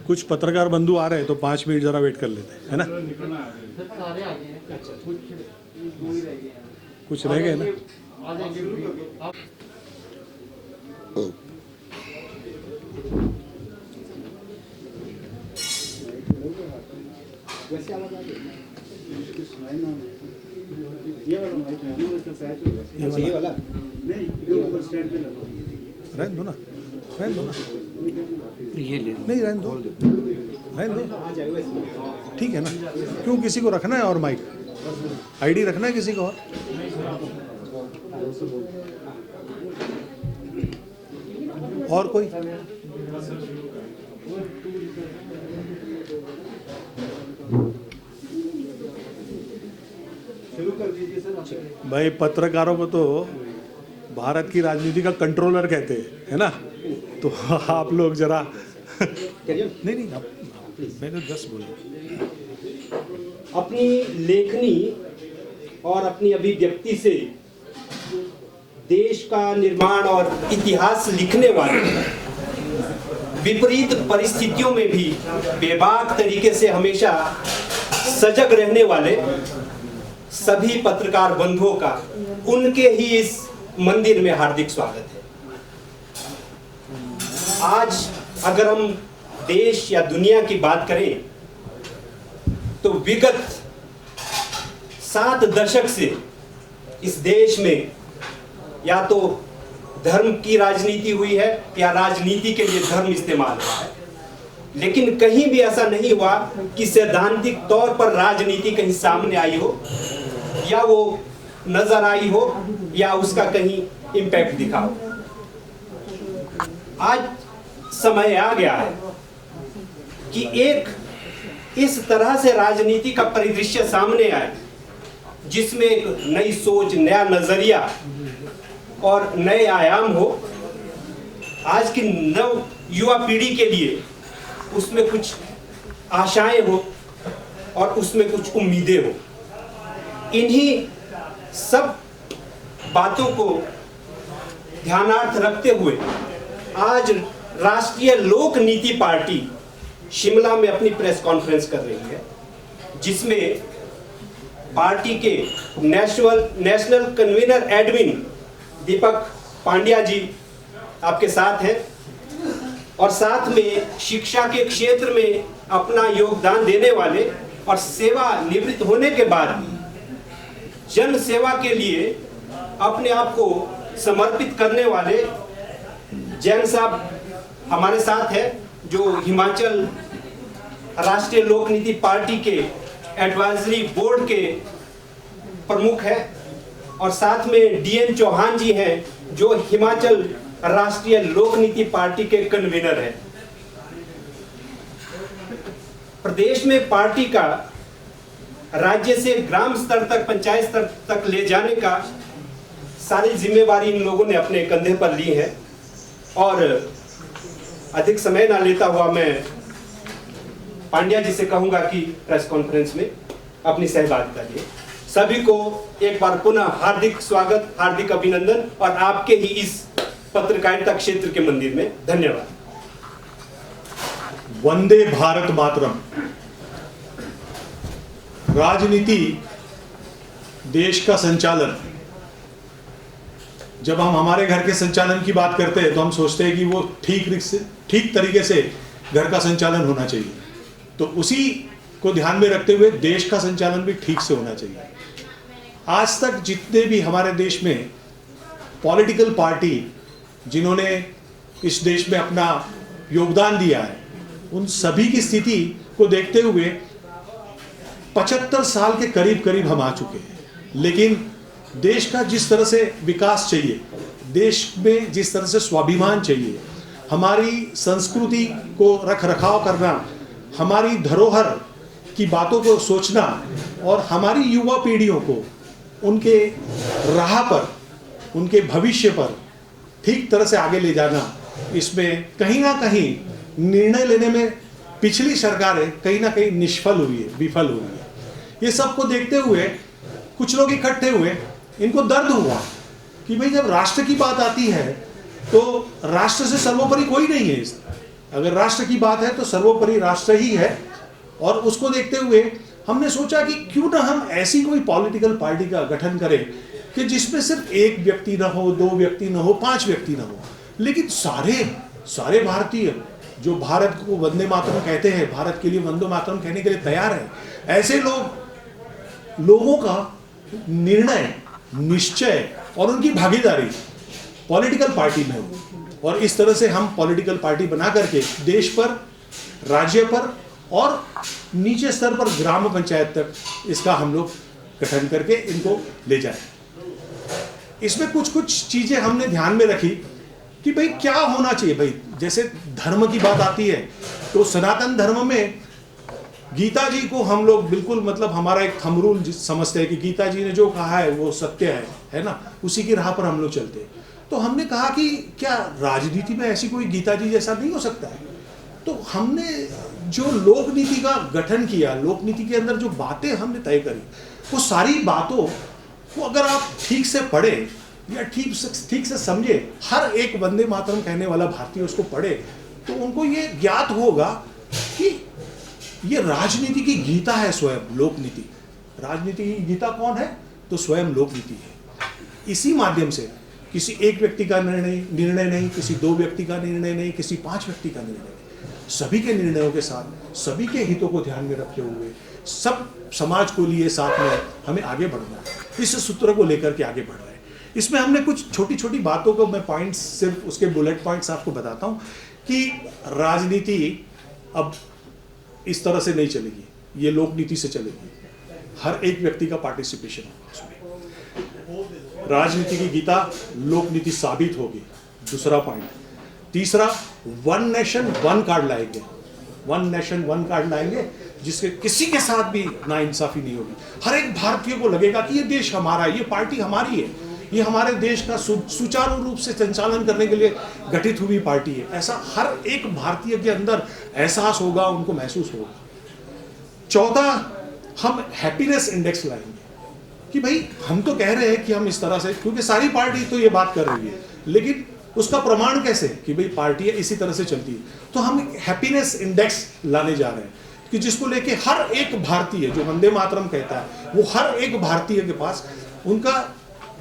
कुछ पत्रकार बंधु आ रहे हैं तो 5 मिनट जरा वेट कर लेते हैं, है ना? कुछ रह गए ना? वैसे आवाज आ रही है कुछ सुनाई ना ये वाला माइक है ना इसका साइड ये वाला नहीं ये ऊपर स्टैंड पे लगा रहने दो ना, रहने दो ना, ये ले नहीं रहने दो, रहने दो, ठीक है ना? क्यों किसी को रखना है और माइक आईडी रखना है किसी को और कोई? भाई पत्रकारों को तो भारत की राजनीति का कंट्रोलर कहते हैं, है ना? तो आप लोग जरा नहीं आप मैंने 10 बोला। अपनी लेखनी और अपनी अभिव्यक्ति से देश का निर्माण और इतिहास लिखने वाले विपरीत परिस्थितियों में भी बेबाक तरीके से हमेशा सजग रहने वाले सभी पत्रकार बंधुओं का उनके ही इस मंदिर में हार्दिक स्वागत है। आज अगर हम देश या दुनिया की बात करें तो विगत 7 दशक से इस देश में या तो धर्म की राजनीति हुई है या राजनीति के लिए धर्म इस्तेमाल हुआ है, लेकिन कहीं भी ऐसा नहीं हुआ कि सैद्धांतिक तौर पर राजनीति कहीं सामने आई हो या वो नजर आई हो या उसका कहीं इम्पैक्ट दिखा हो। आज समय आ गया है कि एक इस तरह से राजनीति का परिदृश्य सामने आए जिसमें एक नई सोच, नया नजरिया और नए आयाम हो। आज की नव युवा पीढ़ी के लिए उसमें कुछ आशाएं हो और उसमें कुछ उम्मीदें हो। इन्हीं सब बातों को ध्यानार्थ रखते हुए आज राष्ट्रीय लोक नीति पार्टी शिमला में अपनी प्रेस कॉन्फ्रेंस कर रही है, जिसमें पार्टी के नेशनल कन्वीनर एडमिन दीपक पांड्या जी आपके साथ हैं और साथ में शिक्षा के क्षेत्र में अपना योगदान देने वाले और सेवा निवृत्त होने के बाद जन सेवा के लिए अपने आप को समर्पित करने वाले जैन साहब हमारे साथ हैं, जो हिमाचल राष्ट्रीय लोक नीति पार्टी के एडवाइजरी बोर्ड के प्रमुख हैं और साथ में डीएन चौहान जी हैं, जो हिमाचल राष्ट्रीय लोक नीति पार्टी के कन्वीनर हैं। प्रदेश में पार्टी का राज्य से ग्राम स्तर तक, पंचायत स्तर तक ले जाने का सारी जिम्मेवारी इन लोगों ने अपने कंधे पर ली है और अधिक समय ना लेता हुआ मैं पांड्या जी से कहूंगा कि प्रेस कॉन्फ्रेंस में अपनी सहभागिता लिए। सभी को एक बार पुनः हार्दिक स्वागत, हार्दिक अभिनंदन और आपके ही इस पत्रकारिता क्षेत्र के मंदिर में धन्यवाद। वंदे भारत मातरम। राजनीति देश का संचालन, जब हम हमारे घर के संचालन की बात करते हैं तो हम सोचते हैं कि वो ठीक तरीके से घर का संचालन होना चाहिए, तो उसी को ध्यान में रखते हुए देश का संचालन भी ठीक से होना चाहिए। आज तक जितने भी हमारे देश में पॉलिटिकल पार्टी जिन्होंने इस देश में अपना योगदान दिया है, उन सभी की स्थिति को देखते हुए 75 साल के करीब हम आ चुके हैं, लेकिन देश का जिस तरह से विकास चाहिए, देश में जिस तरह से स्वाभिमान चाहिए, हमारी संस्कृति को रख रखाव करना, हमारी धरोहर की बातों को सोचना और हमारी युवा पीढ़ियों को उनके राह पर, उनके भविष्य पर ठीक तरह से आगे ले जाना, इसमें कहीं ना कहीं निर्णय लेने में पिछली सरकारें कहीं ना कहीं विफल हुई है। ये सबको देखते हुए कुछ लोग इकट्ठे हुए, इनको दर्द हुआ कि भाई जब राष्ट्र की बात आती है तो राष्ट्र से सर्वोपरि कोई नहीं है। अगर राष्ट्र की बात है तो सर्वोपरि राष्ट्र ही है। और उसको देखते हुए हमने सोचा कि क्यों ना हम ऐसी कोई पॉलिटिकल पार्टी का गठन करें कि जिसमें सिर्फ एक व्यक्ति ना हो, 2 व्यक्ति ना हो, 5 व्यक्ति ना हो, लेकिन सारे भारतीय जो भारत को वंदे मातरम कहते हैं, भारत के लिए वंदे मातरम कहने के लिए तैयार है, ऐसे लोगों का निर्णय, निश्चय और उनकी भागीदारी पॉलिटिकल पार्टी में हो। और इस तरह से हम पॉलिटिकल पार्टी बना करके देश पर, राज्य पर और नीचे स्तर पर ग्राम पंचायत तक इसका हम लोग गठन करके इनको ले जाएं। इसमें कुछ चीजें हमने ध्यान में रखी कि भाई क्या होना चाहिए। भाई जैसे धर्म की बात आती है तो सनातन धर्म में गीता जी को हम लोग बिल्कुल मतलब हमारा एक थंब रूल समझते हैं कि गीता जी ने जो कहा है वो सत्य है ना, उसी की राह पर हम लोग चलते हैं। तो हमने कहा कि क्या राजनीति में ऐसी कोई गीता जी जैसा नहीं हो सकता है। तो हमने जो लोक नीति का गठन किया, लोक नीति के अंदर जो बातें हमने तय करी, वो सारी बातों को अगर आप ठीक से पढ़े या ठीक से समझे, हर एक वंदे मातरम कहने वाला भारतीय उसको पढ़े तो उनको ये ज्ञात होगा कि ये राजनीति की गीता है स्वयं लोक नीति। राजनीति की गीता कौन है? तो स्वयं लोक नीति है। इसी माध्यम से किसी एक व्यक्ति का निर्णय नहीं, किसी 2 व्यक्ति का निर्णय नहीं, किसी 5 व्यक्ति का निर्णय नहीं, सभी के निर्णयों के साथ, सभी के हितों को ध्यान में रखते हुए, सब समाज को लिए साथ में हमें आगे बढ़ना है। इस सूत्र को लेकर के आगे बढ़ रहे हैं। इसमें हमने कुछ छोटी छोटी बातों को, मैं पॉइंट्स सिर्फ उसके बुलेट पॉइंट्स आपको बताता हूं कि राजनीति अब इस तरह से नहीं चलेगी, ये लोक नीति से चलेगी। हर एक व्यक्ति का पार्टिसिपेशन होगा उसमें। राजनीति की गीता लोक नीति साबित होगी, दूसरा पॉइंट। तीसरा, 1 नेशन 1 कार्ड लाएंगे। 1 नेशन 1 कार्ड लाएंगे जिसके किसी के साथ भी नाइंसाफी नहीं होगी। हर एक भारतीय को लगेगा कि ये देश हमारा है, ये पार्टी हमारी है, ये हमारे देश का सुचारू रूप से संचालन करने के लिए गठित हुई पार्टी है। ऐसा हर एक भारतीय के अंदर एहसास होगा, उनको महसूस होगा। चौथा, हम हैप्पीनेस इंडेक्स लाएंगे कि भाई हम तो कह रहे हैं कि हम इस तरह से, क्योंकि सारी पार्टी तो ये बात कर रही है, लेकिन उसका प्रमाण कैसे कि भाई पार्टियां इसी तरह से चलती है। तो हम हैप्पीनेस इंडेक्स लाने जा रहे हैं कि जिसको लेके हर एक भारतीय जो वंदे मातरम कहता है, वो हर एक भारतीय के पास उनका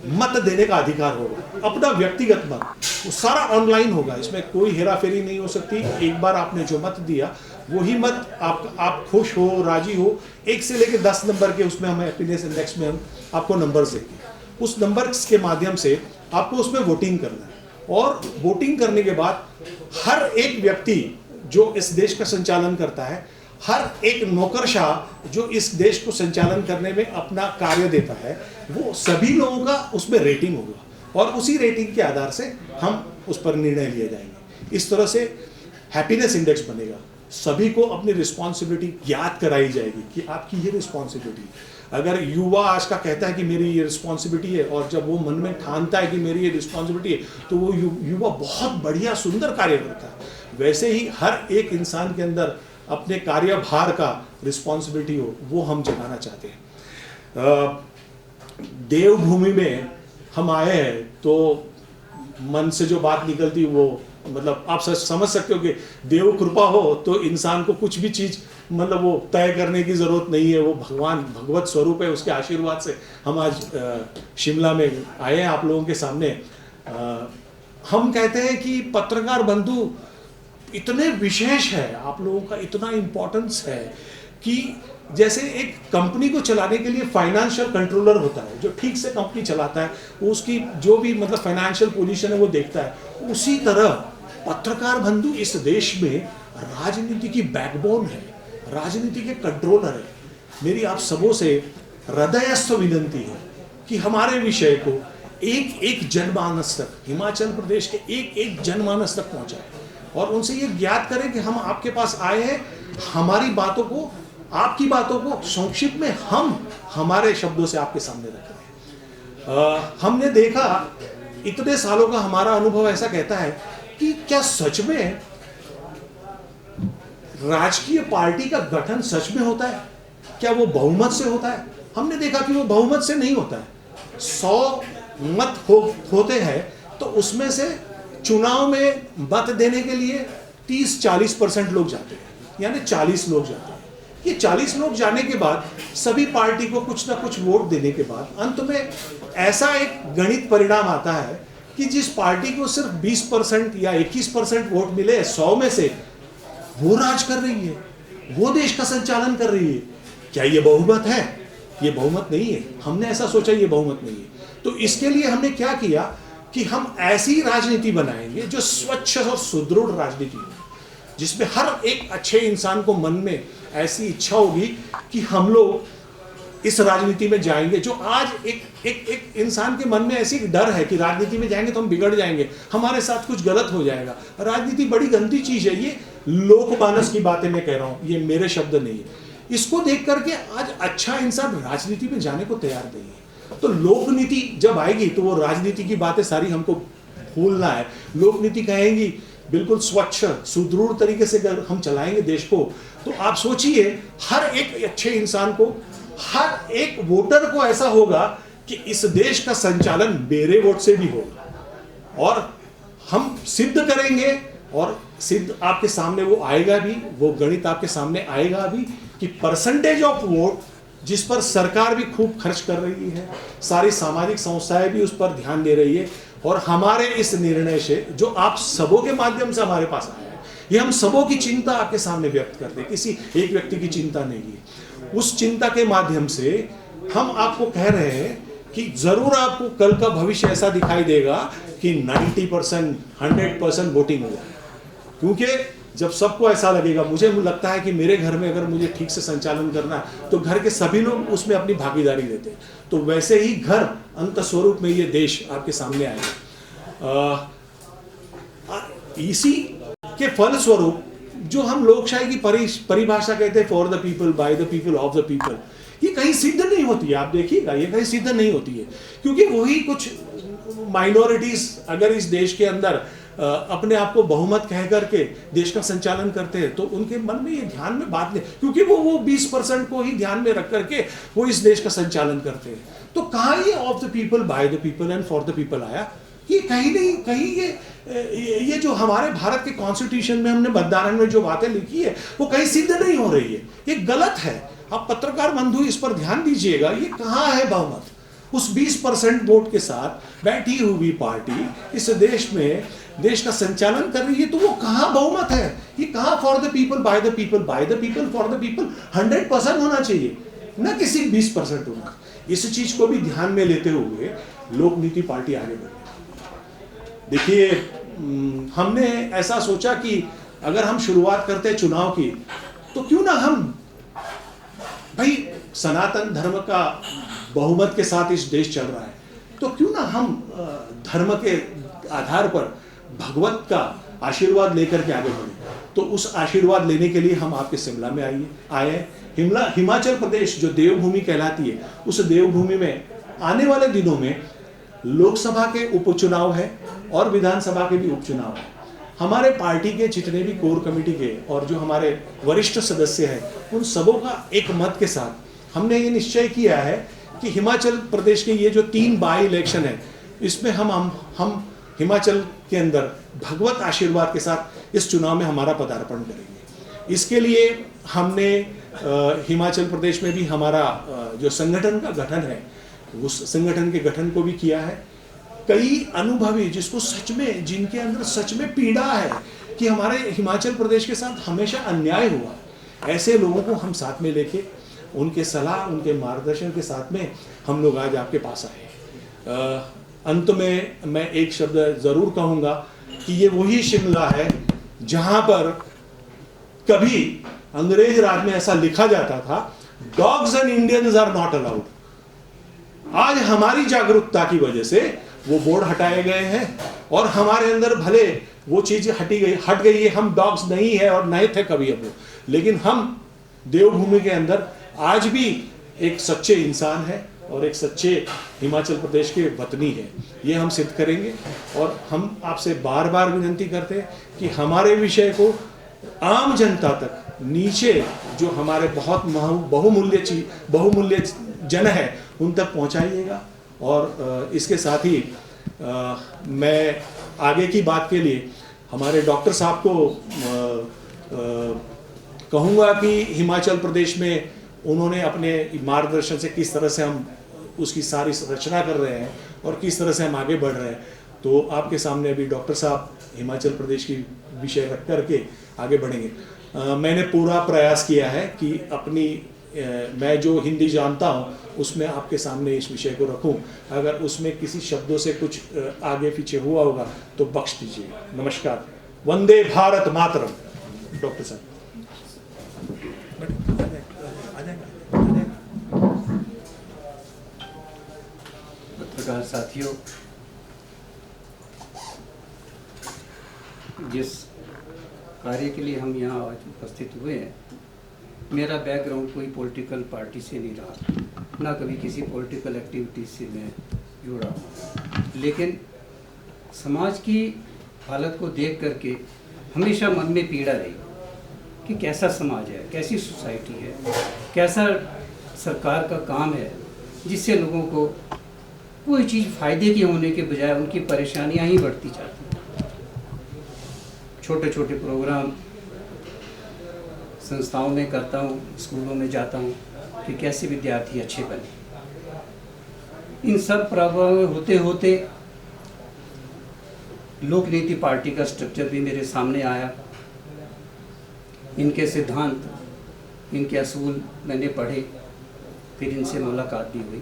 मत देने का अधिकार होगा, अपना व्यक्तिगत मत, वो सारा ऑनलाइन होगा। इसमें कोई हेराफेरी नहीं हो सकती। एक बार आपने जो मत दिया वही मत आप खुश हो, राजी हो, 1 से लेकर 10 नंबर के उसमें हम हैप्पीनेस इंडेक्स में हम आपको नंबर्स देंगे। उस नंबर्स के माध्यम से आपको उसमें वोटिंग करना है और वोटिंग करने के बाद हर एक व्यक्ति जो इस देश का संचालन करता है, हर एक नौकरशाह जो इस देश को संचालन करने में अपना कार्य देता है, वो सभी लोगों का उसमें रेटिंग होगा और उसी रेटिंग के आधार से हम उस पर निर्णय लिए जाएंगे। इस तरह से हैप्पीनेस इंडेक्स बनेगा। सभी को अपनी रिस्पॉन्सिबिलिटी याद कराई जाएगी कि आपकी ये रिस्पॉन्सिबिलिटी। अगर युवा आज का कहता है कि मेरी ये रिस्पॉन्सिबिलिटी है और जब वो मन में ठानता है कि मेरी ये रिस्पॉन्सिबिलिटी है, तो वो युवा बहुत बढ़िया सुंदर कार्य करता है। वैसे ही हर एक इंसान के अंदर अपने कार्यभार का रिस्पॉन्सिबिलिटी हो, वो हम जगाना चाहते हैं। देवभूमि में हम आए हैं तो मन से जो बात निकलती वो मतलब आप समझ सकते हो कि देव कृपा हो तो इंसान को कुछ भी चीज मतलब वो तय करने की जरूरत नहीं है। वो भगवान भगवत स्वरूप है, उसके आशीर्वाद से हम आज शिमला में आए हैं आप लोगों के सामने। हम कहते हैं कि पत्रकार बंधु इतने विशेष है, आप लोगों का इतना इम्पोर्टेंस है कि जैसे एक कंपनी को चलाने के लिए फाइनेंशियल कंट्रोलर होता है जो ठीक से कंपनी चलाता है, वो उसकी जो भी मतलब फाइनेंशियल पोजीशन है वो देखता है, उसी तरह पत्रकार बंधु इस देश में राजनीति की बैकबोन है, राजनीति के कंट्रोलर है। मेरी आप सबों से हृदयस्थ विनंती है कि हमारे विषय को एक एक जनमानस तक, हिमाचल प्रदेश के एक एक जनमानस तक पहुंचाए और उनसे ये ज्ञात करें कि हम आपके पास आए हैं, हमारी बातों को, आपकी बातों को संक्षिप्त में हम हमारे शब्दों से आपके सामने रख रहे हैं। हमने देखा, इतने सालों का हमारा अनुभव ऐसा कहता है कि क्या सच में राजकीय पार्टी का गठन सच में होता है? क्या वो बहुमत से होता है? हमने देखा कि वो बहुमत से नहीं होता है। 100 मत होते हैं तो उसमें से चुनाव में मत देने के लिए 30-40% लोग जाते हैं, यानी 40 लोग जाते हैं। ये 40 लोग जाने के बाद सभी पार्टी को कुछ ना कुछ वोट देने के बाद अंत में ऐसा एक गणित परिणाम आता है कि जिस पार्टी को सिर्फ 20% या 21% वोट मिले 100 में से, वो राज कर रही है, वो देश का संचालन कर रही है। क्या ये बहुमत है? ये बहुमत नहीं है। हमने ऐसा सोचा ये बहुमत नहीं है। तो इसके लिए हमने क्या किया कि हम ऐसी राजनीति बनाएंगे जो स्वच्छ और सुदृढ़ राजनीति हो, जिसमें हर एक अच्छे इंसान को मन में ऐसी इच्छा होगी कि हम लोग इस राजनीति में जाएंगे। जो आज एक इंसान के मन में ऐसी डर है कि राजनीति में जाएंगे तो हम बिगड़ जाएंगे, हमारे साथ कुछ गलत हो जाएगा। राजनीति बड़ी गंदी चीज है। ये लोकमानस की बातें मैं कह रहा हूं, ये मेरे शब्द नहीं है। इसको देख करके आज अच्छा इंसान राजनीति में जाने को तैयार नहीं है। तो लोकनीति जब आएगी तो वो राजनीति की बातें सारी हमको भूलना है। लोकनीति कहेंगी बिल्कुल स्वच्छ सुदृढ़ तरीके से अगर हम चलाएंगे देश को, तो आप सोचिए हर एक अच्छे इंसान को, हर एक वोटर को ऐसा होगा कि इस देश का संचालन मेरे वोट से भी होगा। और हम सिद्ध करेंगे, और सिद्ध आपके सामने वो आएगा भी, वो गणित आपके सामने आएगा भी कि परसेंटेज ऑफ वोट जिस पर सरकार भी खूब खर्च कर रही है, सारी सामाजिक संस्थाएं भी उस पर ध्यान दे रही है, और हमारे इस निर्णय से जो आप सबों के माध्यम से हमारे पास आया है, ये हम सबों की चिंता आपके सामने व्यक्त करते हैं, किसी एक व्यक्ति की चिंता नहीं है। उस चिंता के माध्यम से हम आपको कह रहे हैं कि जरूर आपको कल का भविष्य ऐसा दिखाई देगा कि 90% 100% वोटिंग हुआ। क्योंकि जब सबको ऐसा लगेगा, मुझे लगता है कि मेरे घर में अगर मुझे ठीक से संचालन करना है तो घर के सभी लोग उसमें अपनी भागीदारी देते हैं, तो वैसे ही घर अंत स्वरूप में ये देश आपके सामने आएगा। इसी के फल स्वरूप जो हम लोकशाही की परिभाषा कहते हैं, for the people, by the people, of the people, ये कहीं सिद्ध नहीं होती है। आप देखिएगा ये कहीं सिद्ध नहीं होती है, क्योंकि वही कुछ माइनॉरिटीज अगर इस देश के अंदर अपने आप को बहुमत कह करके देश का संचालन करते हैं, तो उनके मन में ये ध्यान में बात नहीं, क्योंकि वो 20% को ही ध्यान में रख करके वो इस देश का संचालन करते हैं। तो कहाँ ये of the people, by the people and for the people आया? ये कहीं नहीं, कहीं ये जो हमारे भारत के कॉन्स्टिट्यूशन में हमने बंधारण में जो बातें लिखी है वो कहीं सिद्ध नहीं हो रही है, ये गलत है। आप पत्रकार बंधु इस पर ध्यान दीजिएगा, ये कहाँ है बहुमत? उस 20% वोट के साथ बैठी हुई पार्टी इस देश में देश का संचालन कर रही है, तो वो कहाँ बहुमत है? ये कहाँ for the people, by the people, by the people, for the people 100% होना चाहिए, न कि सिर्फ 20% होना। इस चीज को भी ध्यान में लेते हुए लोकनीति पार्टी आगे बढ़ी। देखिए, हमने ऐसा सोचा कि अगर हम शुरुआत करते हैं चुनाव की, तो क्यों ना हम भाई सनातन धर्म का बहुमत के साथ इस देश चल रहा है, तो क्यों ना हम धर्म के आधार पर भगवत का आशीर्वाद लेकर के आगे बढ़े। तो उस आशीर्वाद लेने के लिए हम आपके शिमला में आए हैं। हिमाचल प्रदेश जो देवभूमि कहलाती है, उस देवभूमि में आने वाले दिनों में लोकसभा के उपचुनाव है और विधानसभा के भी उपचुनाव है। हमारे पार्टी के जितने भी कोर कमेटी के और जो हमारे वरिष्ठ सदस्य हैं, उन सबों का एक मत के साथ हमने ये निश्चय किया है कि हिमाचल प्रदेश के ये जो 3 बाई इलेक्शन है, इसमें हम हिमाचल के अंदर भगवत आशीर्वाद के साथ इस चुनाव में हमारा पदार्पण करेंगे। इसके लिए हमने हिमाचल प्रदेश में भी हमारा जो संगठन का गठन है, उस संगठन के गठन को भी किया है। कई अनुभवी जिसको सच में, जिनके अंदर सच में पीड़ा है कि हमारे हिमाचल प्रदेश के साथ हमेशा अन्याय हुआ, ऐसे लोगों को हम साथ में लेके उनके सलाह, उनके मार्गदर्शन के साथ में हम लोग आज आपके पास आए। अंत में मैं एक शब्द जरूर कहूंगा कि ये वही शिमला है जहां पर कभी अंग्रेज राज में ऐसा लिखा जाता था, dogs and Indians are not allowed. आज हमारी जागरूकता की वजह से वो बोर्ड हटाए गए हैं और हमारे अंदर भले वो चीज हट गई है, हम डॉग्स नहीं है और नहीं थे कभी हम, लेकिन हम देवभूमि के अंदर आज भी एक सच्चे इंसान है और एक सच्चे हिमाचल प्रदेश के वतनी है। ये हम सिद्ध करेंगे और हम आपसे बार बार विनती करते हैं कि हमारे विषय को आम जनता तक, नीचे जो हमारे बहुत बहुमूल्य जन है, उन तक पहुंचाइएगा। और इसके साथ ही मैं आगे की बात के लिए हमारे डॉक्टर साहब को कहूँगा कि हिमाचल प्रदेश में उन्होंने अपने मार्गदर्शन से किस तरह से हम उसकी सारी रचना कर रहे हैं और किस तरह से हम आगे बढ़ रहे हैं। तो आपके सामने अभी डॉक्टर साहब हिमाचल प्रदेश की विषय रख करके आगे बढ़ेंगे। मैंने पूरा प्रयास किया है कि अपनी मैं जो हिंदी जानता हूँ उसमें आपके सामने इस विषय को रखूं। अगर उसमें किसी शब्दों से कुछ आगे पीछे हुआ होगा तो बख्श दीजिएगा। नमस्कार। वंदे भारत मातरम। डॉक्टर साहब पत्रकार साथियों, जिस कार्य के लिए हम यहाँ आज उपस्थित हुए हैं, मेरा बैकग्राउंड कोई पॉलिटिकल पार्टी से नहीं रहा, ना कभी किसी पॉलिटिकल एक्टिविटी से मैं जुड़ा हूँ, लेकिन समाज की हालत को देख करके हमेशा मन में पीड़ा रही कि कैसा समाज है, कैसी सोसाइटी है, कैसा सरकार का काम है जिससे लोगों को कोई चीज़ फ़ायदे की होने के बजाय उनकी परेशानियां ही बढ़ती जाती हैं। छोटे छोटे प्रोग्राम संस्थाओं में करता हूँ, स्कूलों में जाता हूँ कि कैसे विद्यार्थी अच्छे बने। इन सब प्रोग्राम में होते होते लोक नीति पार्टी का स्ट्रक्चर भी मेरे सामने आया। इनके सिद्धांत, इनके असूल मैंने पढ़े, फिर इनसे मुलाकात भी हुई।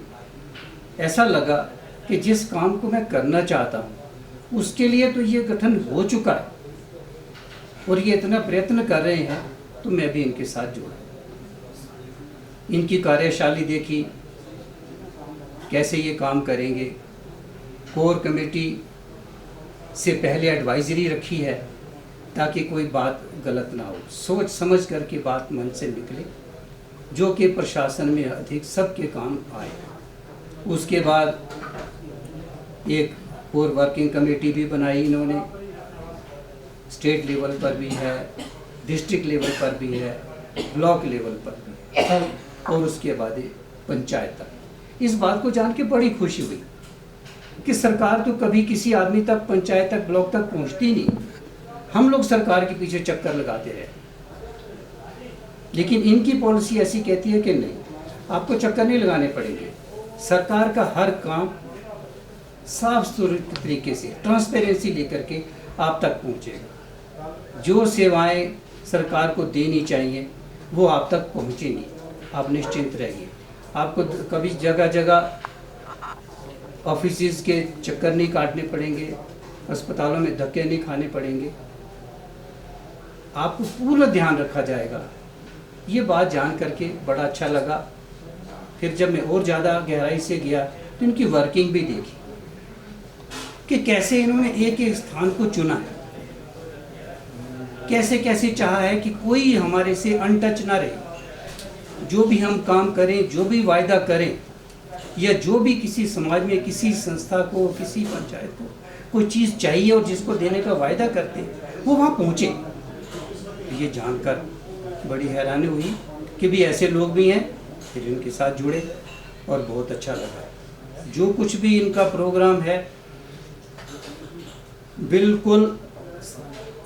ऐसा लगा कि जिस काम को मैं करना चाहता हूँ उसके लिए तो ये गठन हो चुका है और ये इतना प्रयत्न कर रहे हैं, तो मैं भी इनके साथ जुड़ा। इनकी कार्यशैली देखी, कैसे ये काम करेंगे। कोर कमेटी से पहले एडवाइजरी रखी है ताकि कोई बात गलत ना हो, सोच समझ करके बात मन से निकले, जो कि प्रशासन में अधिक सबके काम आए। उसके बाद एक कोर वर्किंग कमेटी भी बनाई इन्होंने, स्टेट लेवल पर भी है, डिस्ट्रिक्ट लेवल पर भी है, ब्लॉक लेवल पर भी है, और उसके बाद पंचायत तक। इस बात को जान के बड़ी खुशी हुई कि सरकार तो कभी किसी आदमी तक, पंचायत तक, ब्लॉक तक पहुंचती नहीं। हम लोग सरकार के पीछे चक्कर लगाते रहे, लेकिन इनकी पॉलिसी ऐसी कहती है कि नहीं, आपको चक्कर नहीं लगाने पड़ेंगे। सरकार का हर काम साफ सुथरे तरीके से, ट्रांसपेरेंसी लेकर के आप तक पहुंचेगा। जो सेवाएं सरकार को देनी चाहिए वो आप तक पहुंचेंगी, आप निश्चिंत रहिए। आपको कभी जगह जगह ऑफिसेज के चक्कर नहीं काटने पड़ेंगे, अस्पतालों में धक्के नहीं खाने पड़ेंगे, आपको पूरा ध्यान रखा जाएगा। ये बात जान करके बड़ा अच्छा लगा। फिर जब मैं और ज़्यादा गहराई से गया तो इनकी वर्किंग भी देखी कि कैसे इन्होंने एक एक स्थान को चुना है, कैसे कैसे चाहा है कि कोई हमारे से अनटच ना रहे। जो भी हम काम करें, जो भी वायदा करें, या जो भी किसी समाज में, किसी संस्था को, किसी पंचायत को कोई चीज़ चाहिए और जिसको देने का वायदा करते हैं, वो वहाँ पहुँचे। ये जानकर बड़ी हैरानी हुई कि भी ऐसे लोग भी हैं। फिर इनके साथ जुड़े और बहुत अच्छा लगा। जो कुछ भी इनका प्रोग्राम है बिल्कुल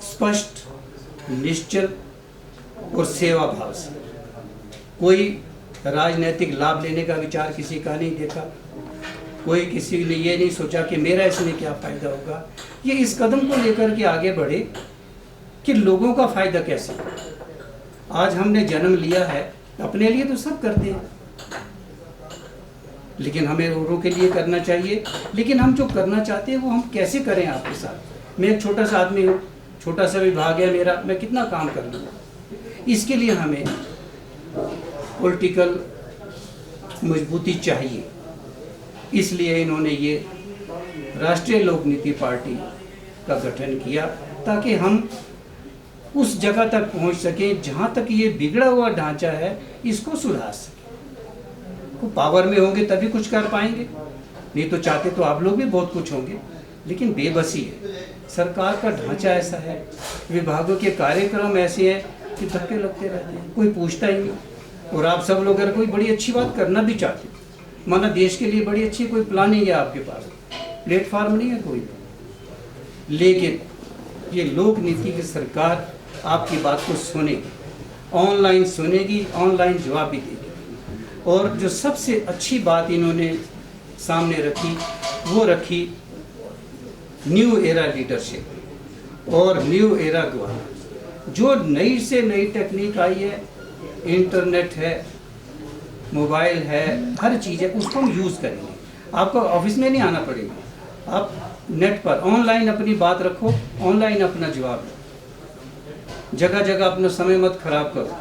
स्पष्ट, निश्चल और सेवा भाव से। कोई राजनीतिक लाभ लेने का विचार किसी का नहीं देखा। कोई किसी ने ये नहीं सोचा कि मेरा इसमें क्या फ़ायदा होगा। ये इस कदम को लेकर के आगे बढ़े कि लोगों का फ़ायदा कैसे हो। आज हमने जन्म लिया है, अपने लिए तो सब करते हैं, लेकिन हमें औरों के लिए करना चाहिए। लेकिन हम जो करना चाहते हैं वो हम कैसे करें आपके साथ। मैं एक छोटा सा आदमी हूँ, छोटा सा विभाग है मेरा, मैं कितना काम कर लूँगा। इसके लिए हमें पॉलिटिकल मजबूती चाहिए। इसलिए इन्होंने ये राष्ट्रीय लोक नीति पार्टी का गठन किया ताकि हम उस जगह तक पहुंच सकें जहां तक ये बिगड़ा हुआ ढांचा है इसको सुधार सकें। वो पावर में होंगे तभी कुछ कर पाएंगे, नहीं तो चाहते तो आप लोग भी बहुत कुछ होंगे, लेकिन बेबसी है। सरकार का ढांचा ऐसा है, विभागों के कार्यक्रम ऐसे हैं कि धक्के लगते रहते हैं, कोई पूछता ही नहीं। और आप सब लोग अगर कोई बड़ी अच्छी बात करना भी चाहते हो, माना देश के लिए बड़ी अच्छी कोई प्लानिंग है आपके पास, प्लेटफॉर्म नहीं है कोई, लेकिन ये लोक नीति की सरकार आपकी बात को सुनेगी, ऑनलाइन सुनेगी, ऑनलाइन जवाब भी देगी। और जो सबसे अच्छी बात इन्होंने सामने रखी वो रखी न्यू एरा लीडरशिप और न्यू एरा द्वारा जो नई से नई टेक्निक आई है, इंटरनेट है, मोबाइल है, हर चीज़ है, उसको हम यूज़ करेंगे। आपको ऑफिस में नहीं आना पड़ेगा, आप नेट पर ऑनलाइन अपनी बात रखो, ऑनलाइन अपना जवाब दो। जगह जगह अपना समय मत खराब करो,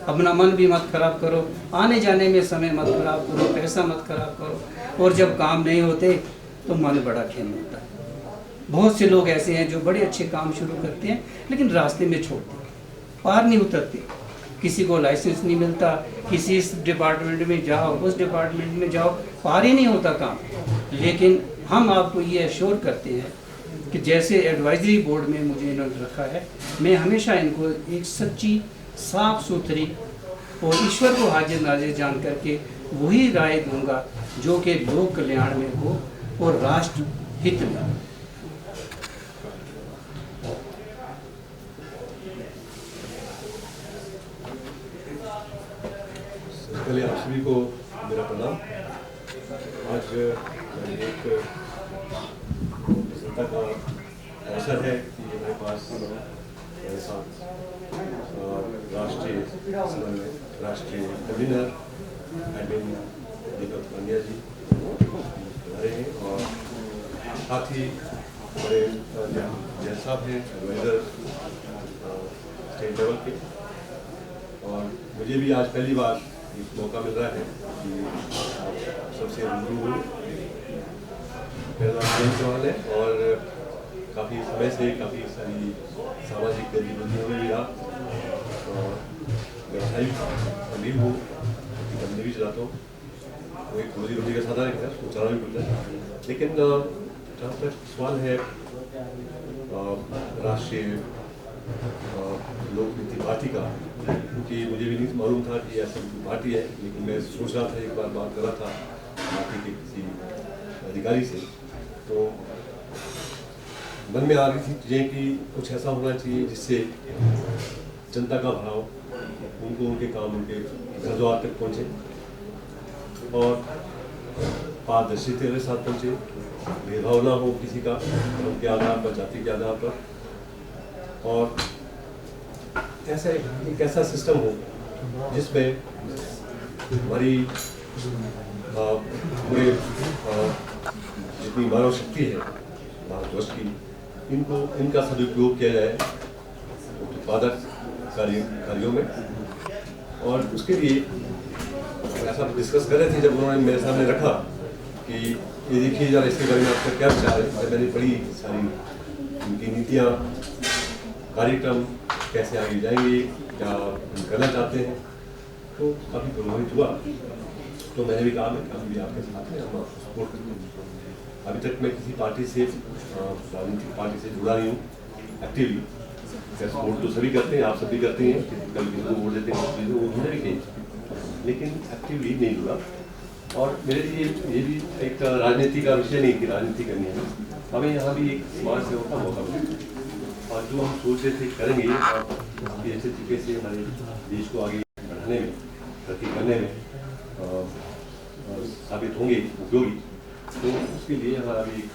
अपना मन भी मत खराब करो, आने जाने में समय मत खराब करो, पैसा मत खराब करो। और जब काम नहीं होते तो मन बड़ा खेम होता है। बहुत से लोग ऐसे हैं जो बड़े अच्छे काम शुरू करते हैं लेकिन रास्ते में छोड़ देते, पार नहीं उतरते। किसी को लाइसेंस नहीं मिलता, किसी इस डिपार्टमेंट में जाओ, उस डिपार्टमेंट में जाओ, पार ही नहीं होता काम। लेकिन हम आपको ये एश्योर करते हैं कि जैसे एडवाइजरी बोर्ड में मुझे इन्होंने रखा है, मैं हमेशा इनको एक सच्ची, साफ सुथरी और ईश्वर को हाजिर नाजिर जान करके वही राय दूंगा जो कि लोक कल्याण में हो और राष्ट्र हित में। पहले आप सभी को मेरा प्रणाम। आज एक प्रसन्नता का अवसर है कि हमारे पास मेरे साथ राष्ट्रीय समन्वय, राष्ट्रीय कन्वीनर एडमिन दीपक पांड्या जी हमारे हैं और साथ ही हमारे जय साहब हैं एडवाइजर स्टेट लेवल के। और मुझे भी आज पहली बार एक मौका मिल रहा है कि आप सबसे रूबरू हूँ। मेरा नाम जयंत चौहान है और काफ़ी समय से काफ़ी सारी सामाजिक गतिविधियों में भी रहा और व्यावसायिक भी हूँ, कंपनी भी चलाता हूँ। वो एक रोजी रोटी का साधन है, उसको चलाना भी पड़ता है। लेकिन जहाँ तक सवाल है राष्ट्रीय लोक नीति पार्टी का, क्योंकि मुझे भी नहीं मालूम था कि ऐसी पार्टी है, लेकिन मैं सोच रहा था, एक बार बात कर रहा था पार्टी के किसी अधिकारी से, तो मन में आ रही थी चीज़ें कि कुछ ऐसा होना चाहिए जिससे जनता का भाव उनको उनके काम उनके घर द्वार तक पहुँचे और पारदर्शिता के साथ पहुँचे, भेदभाव ना हो किसी का धर्म के आधार पर, जाति के आधार पर, और ऐसा एक ऐसा सिस्टम हो जिसमें हमारी पूरे जितनी मानव शक्ति है भारतवर्ष की, इनका सदुपयोग किया जाए उत्पादक कार्यों में। और उसके लिए ऐसा डिस्कस कर रहे थे जब उन्होंने मेरे सामने रखा कि ये देखिए जरा इसके बारे में आपका क्या विचार है। मैंने पढ़ी सारी उनकी नीतियाँ, कार्यक्रम कैसे आगे जाएंगे, क्या करना चाहते हैं, तो काफ़ी प्रभावित हुआ। तो मैंने भी कहा मैं भी आपके साथ में हम आपको सपोर्ट करते हैं। अभी तक मैं किसी पार्टी से, राजनीतिक पार्टी से जुड़ा नहीं हूँ एक्टिवली। सपोर्ट तो सभी करते हैं, आप सभी करते हैं, कल किसी को वोट देते हैं, वो मुझे भी कहीं, लेकिन एक्टिवली नहीं जुड़ा। और मेरे लिए ये भी एक राजनीति का विषय नहीं कि राजनीति करनी है, हमें यहाँ भी एक समाज सेवा का मौका मिला। और जो हम सोच रहे थे करेंगे और अच्छे तरीके से हमारे देश को आगे बढ़ाने में, तरक्की करने में साबित होंगे उपयोगी, तो उसके लिए हमारा भी एक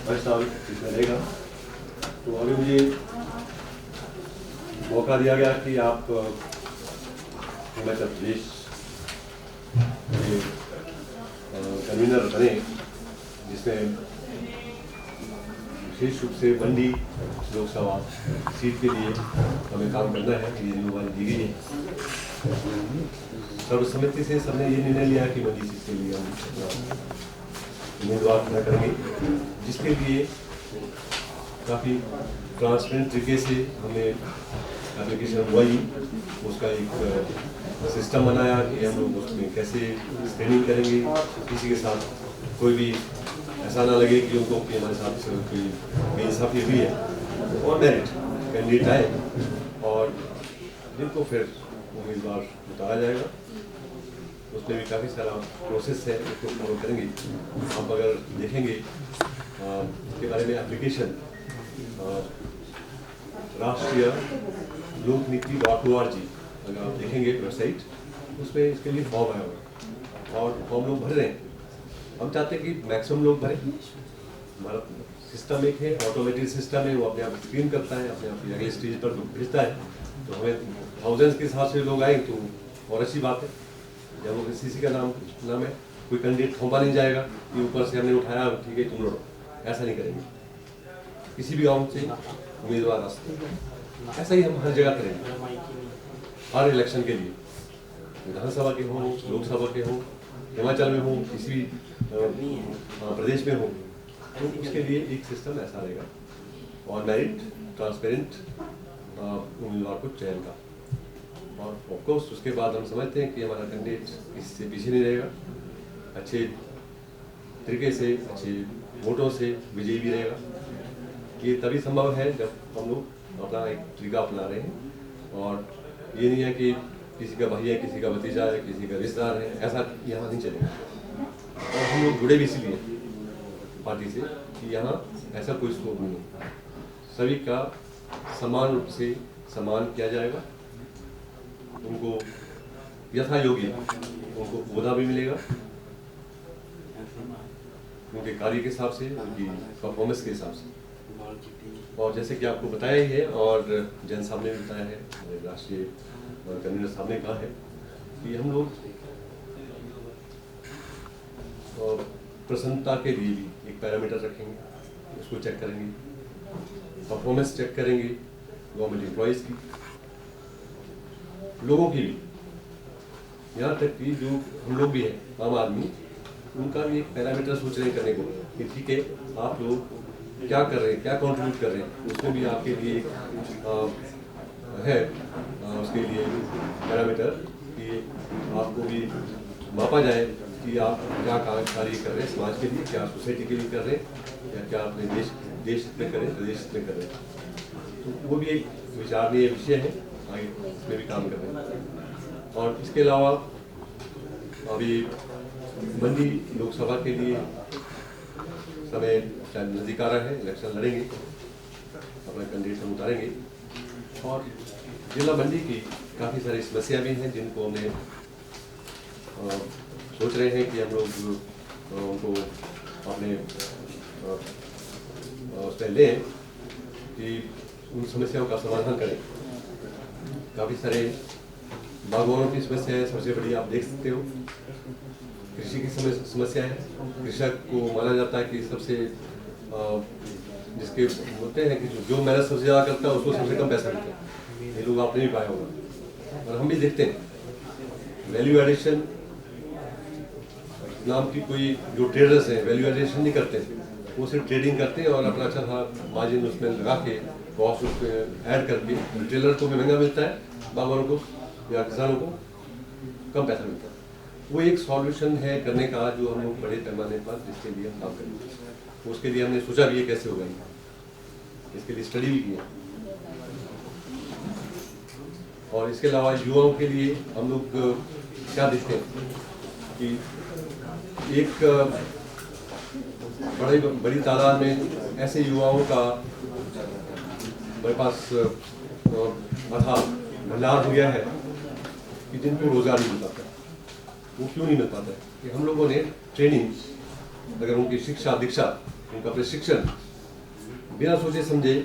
फैसला इसमें रहेगा। तो अभी मुझे मौका दिया गया कि आप हिमाचल प्रदेश के कन्वीनर बने, जिसमें विशेष रूप से मंडी लोकसभा सीट के लिए हमें काम करना है। ये जिम्मेदारी दी गई है। सर्वसम्मति से सबने ये निर्णय लिया कि मंडी सीट के लिए हम उम्मीदवार खड़ा करेंगे, जिसके लिए काफ़ी ट्रांसपेरेंट तरीके से हमने एप्लीकेशन हुई, उसका एक सिस्टम बनाया कि हम लोग उसमें कैसे स्क्रीनिंग करेंगे, किसी के साथ कोई भी ऐसा ना लगे कि उनको कि हमारे साथ कोई बेइंसाफी हुई है। और मेरिट कैंडिडेट आए और जिनको फिर उम्मीदवार उतारा जाएगा, उसमें भी काफ़ी सारा प्रोसेस है, उसको फॉलो करेंगे। आप अगर देखेंगे इसके बारे में एप्लीकेशन राष्ट्रीय लोकनीति.org, अगर आप देखेंगे वेबसाइट, उसमें इसके लिए फॉर्म आया हुआ और फॉर्म लोग भर रहे हैं। हम चाहते हैं कि मैक्सिमम लोग भरें। हमारा सिस्टम एक है, ऑटोमेटेड सिस्टम है, वो अपने आप स्क्रीन करता है, अपने आप अगले स्टेज पर भेजता है। तो हमें थाउजेंड्स के हिसाब से लोग आए तो और अच्छी बात है। जब वो किसी का नाम है, कोई कैंडिडेट थोपा नहीं जाएगा कि ऊपर से हमने उठाया ठीक है तुम लड़ो, ऐसा नहीं करेंगे। किसी भी गांव से उम्मीदवार आ सकते हैं, ऐसा ही हम हर जगह करेंगे। हर इलेक्शन के लिए, विधानसभा के हों, लोकसभा के हों, हिमाचल में हो, किसी भी प्रदेश में हो, तो उसके लिए एक सिस्टम ऐसा रहेगा और मेरिट ट्रांसपेरेंट उम्मीदवार को चयन का। और ऑफकोर्स उसके बाद हम समझते हैं कि हमारा कैंडिडेट इससे पीछे नहीं रहेगा, अच्छे तरीके से, अच्छे वोटों से विजयी भी रहेगा। ये तभी संभव है जब हम लोग अपना एक तरीका अपना रहे हैं और ये नहीं है कि किसी का भाई है, किसी का भतीजा है, किसी का रिश्तेदार है, ऐसा यहाँ नहीं चलेगा। और हम लोग जुड़े भी इसलिए पार्टी से कि यहाँ ऐसा कोई स्कोप नहीं है। सभी का समान रूप से सम्मान किया जाएगा, उनको यथा योग्य उनको ओहदा भी मिलेगा, उनके कार्य के हिसाब से, उनकी परफॉर्मेंस के हिसाब से। और जैसे कि आपको बताया ही है और जैन साहब ने भी बताया है, राष्ट्रीय कन्वीनर साहब ने कहा है कि हम लोग प्रसन्नता के लिए भी एक पैरामीटर रखेंगे, उसको चेक करेंगे, परफॉर्मेंस चेक करेंगे गवर्नमेंट एम्प्लॉयज़ की, लोगों की भी, यहाँ तक कि जो हम लोग भी हैं आम आदमी, उनका भी एक पैरामीटर सोच रहे हैं करने को कि ठीक है आप लोग क्या कर रहे हैं, क्या कंट्रीब्यूट कर रहे हैं, उसमें भी आपके लिए है उसके लिए पैरामीटर कि आपको भी मापा जाए कि आप क्या कार्य कर रहे हैं समाज के लिए, क्या सोसाइटी के लिए कर रहे हैं, या क्या अपने देश में करें, प्रदेश में कर रहे हैं। तो वो भी एक विचारणीय विषय है, आगे इसमें भी काम कर रहे हैं। और इसके अलावा अभी मंडी लोकसभा के लिए समय शायद नजदीक आ रहा है, इलेक्शन लड़ेंगे, अपना कैंडिडेट हम उतारेंगे। और जिला मंडी की काफ़ी सारी समस्या भी हैं जिनको हमने सोच रहे हैं कि हम लोग उनको अपने उस पर लें कि उन समस्याओं का समाधान करें। काफ़ी सारे बागवानों की समस्या है, सबसे बड़ी आप देख सकते हो। कृषि की समस्या है, कृषक को माना जाता है कि सबसे जिसके होते हैं कि जो मेहनत सबसे ज़्यादा करता है उसको सबसे कम पैसा मिलता है। ये लोग आपने भी पाया होगा और हम भी देखते हैं। वैल्यू एडिशन नाम की कोई जो ट्रेडर्स हैं वैल्यू एडिशन नहीं करते, वो सिर्फ ट्रेडिंग करते हैं और अपना अच्छा सा मार्जिन उसमें लगा के कॉस्ट उसमें ऐड करके रिटेलर को भी महंगा मिलता है, बागवानों को या किसानों को कम पैसा मिलता है। वो एक सॉल्यूशन है करने का जो हम लोग बड़े पैमाने पर जिसके लिए हम काम करेंगे। उसके लिए हमने सोचा भी है कैसे होगा, इसके लिए स्टडी भी की है। और इसके अलावा युवाओं के लिए हम लोग क्या देखते हैं कि एक बड़ी तादाद में ऐसे युवाओं का मेरे पास भंडार हो गया है कि जिनको रोजगार नहीं मिल पाता। वो क्यों नहीं मिल पाता है कि हम लोगों ने ट्रेनिंग, अगर उनकी शिक्षा दीक्षा, उनका प्रशिक्षण बिना सोचे समझे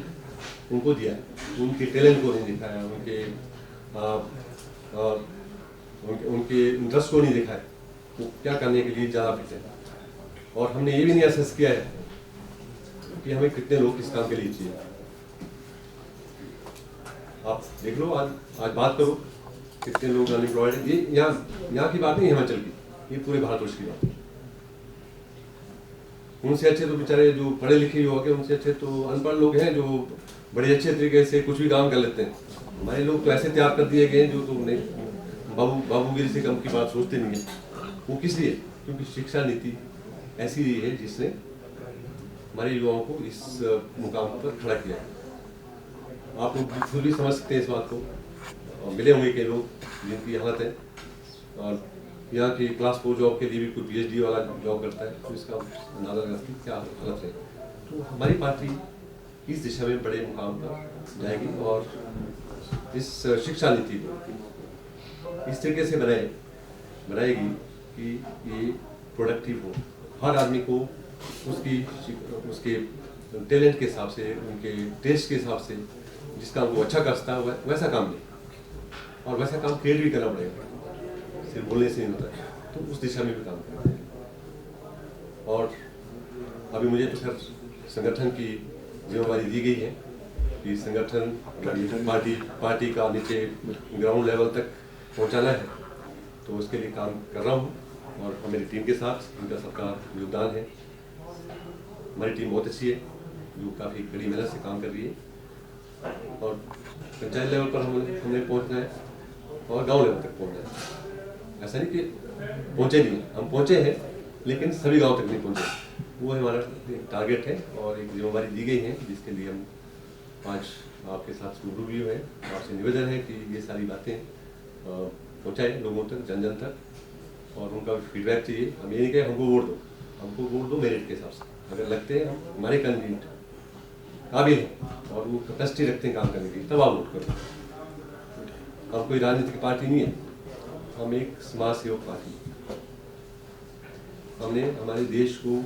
उनको दिया है, उनके टैलेंट को नहीं दिखाया, उनके इंटरेस्ट को नहीं दिखाया, वो क्या करने के लिए ज़्यादा फिट है। और हमने ये भी नहीं असेस किया है कि हमें कितने लोग इस काम के लिए चाहिए। आप देख लो, आज बात करो कितने लोग अनएम्प्लॉयड हैं। ये यहाँ की बात नहीं, हिमाचल की, ये पूरे भारतवर्ष की बात है। उनसे अच्छे तो बेचारे जो पढ़े लिखे युवक हैं, उनसे अच्छे तो अनपढ़ लोग हैं जो बड़े अच्छे तरीके से कुछ भी काम कर लेते हैं। हमारे लोग तो ऐसे तैयार कर दिए गए जो तो नहीं बाबूगिरी से कम की बात सोचते नहीं है। वो किस लिए? क्योंकि शिक्षा नीति ऐसी है जिसने हमारे युवाओं को इस मुकाम पर खड़ा किया। आप लोग खुद भी समझ सकते हैं इस बात को, और मिले होंगे के लोग जिनकी हालत है, और यहाँ की क्लास 4 जॉब के लिए भी कोई PhD वाला जॉब करता है, तो इसका अंदाजा लगा सकते क्या हालत है। तो हमारी पार्टी इस दिशा में बड़े मुकाम पर जाएगी और इस शिक्षा नीति को इस तरीके से बनाएगी कि ये प्रोडक्टिव हो, हर आदमी को उसके टैलेंट के हिसाब से, उनके टेस्ट के हिसाब से जिसका वो अच्छा करता है वैसा काम ले, और वैसा काम क्रिएट भी करना पड़ेगा, सिर्फ बोलने से नहीं होता है। तो उस दिशा में भी काम करेंगे। और अभी मुझे तो खैर संगठन की जिम्मेदारी दी गई है कि संगठन पार्टी का नीचे ग्राउंड लेवल तक पहुंचाना है, तो उसके लिए काम कर रहा हूँ और हमारी टीम के साथ इनका सबका योगदान है। हमारी टीम बहुत अच्छी है जो काफ़ी कड़ी मेहनत से काम कर रही है और पंचायत लेवल पर हमने पहुंचना है और गांव लेवल तक पहुंचना है। ऐसा नहीं कि पहुंचे नहीं, हम पहुंचे हैं लेकिन सभी गांव तक नहीं पहुंचे। वो हमारा एक टारगेट है और एक जिम्मेदारी दी गई है जिसके लिए हम आज आपके साथ रूबरू भी हुए। आपसे निवेदन है कि ये सारी बातें पहुँचाएँ लोगों तक, जन जन तक, और उनका फीडबैक चाहिए। हम ये नहीं कहें हमको वोट दो मेरिट के हिसाब से। अगर लगते हैं हम हमारे कैंडिडेट काबिल हैं और वो कैपेसिटी रखते हैं काम करने की, तब आप वोट करो। हम कोई राजनीतिक पार्टी नहीं है, हम एक समाज सेवक पार्टी। हमने हमारे देश को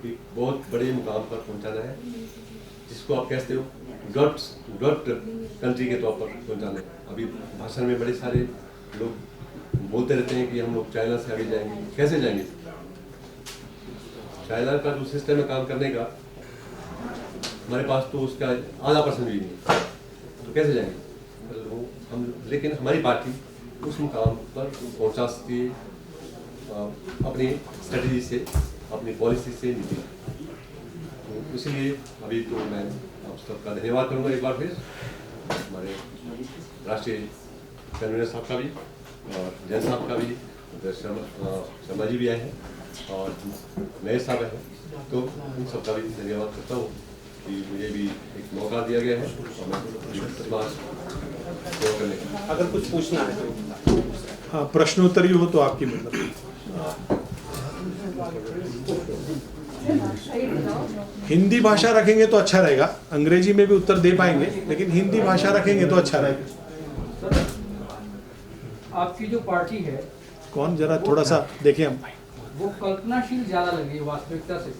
एक बहुत बड़े मुकाम पर पहुंचाना है, जिसको आप कहते हो डेवलप्ड कंट्री के तौर पर पहुंचाना है। अभी भाषण में बड़े सारे लोग बोलते रहते हैं कि हम लोग चाइना से आगे जाएंगे। कैसे जाएंगे? चाइना का जो सिस्टम है काम करने का, हमारे पास तो उसका आधा % भी नहीं है, तो कैसे जाएंगे हम? लेकिन हमारी पार्टी उस मुकाम पर पहुंचा सकती है अपनी स्ट्रेटजी से, अपनी पॉलिसी से, नीति। तो इसलिए अभी तो मैं आप सबका धन्यवाद करूंगा एक बार फिर, हमारे राष्ट्रीय कन्वीनर साहब का भी और जैन साहब का भी, शर्मा जी भी आए हैं और मेयर साहब हैं, तो उन सबका भी धन्यवाद करता हूँ कि मुझे भी एक मौका दिया गया है और मैं समाज सेवा करने का। अगर कुछ पूछना है तो हाँ, प्रश्नोत्तरी हो तो आपकी मतलब हिंदी भाषा रखेंगे तो अच्छा रहेगा। अंग्रेजी में भी उत्तर दे पाएंगे, लेकिन हिंदी भाषा रखेंगे तो अच्छा रहेगा। आपकी जो पार्टी है, कौन जरा थोड़ा सा देखें हम, वो कल्पनाशील ज्यादा लग रही है वास्तविकता से।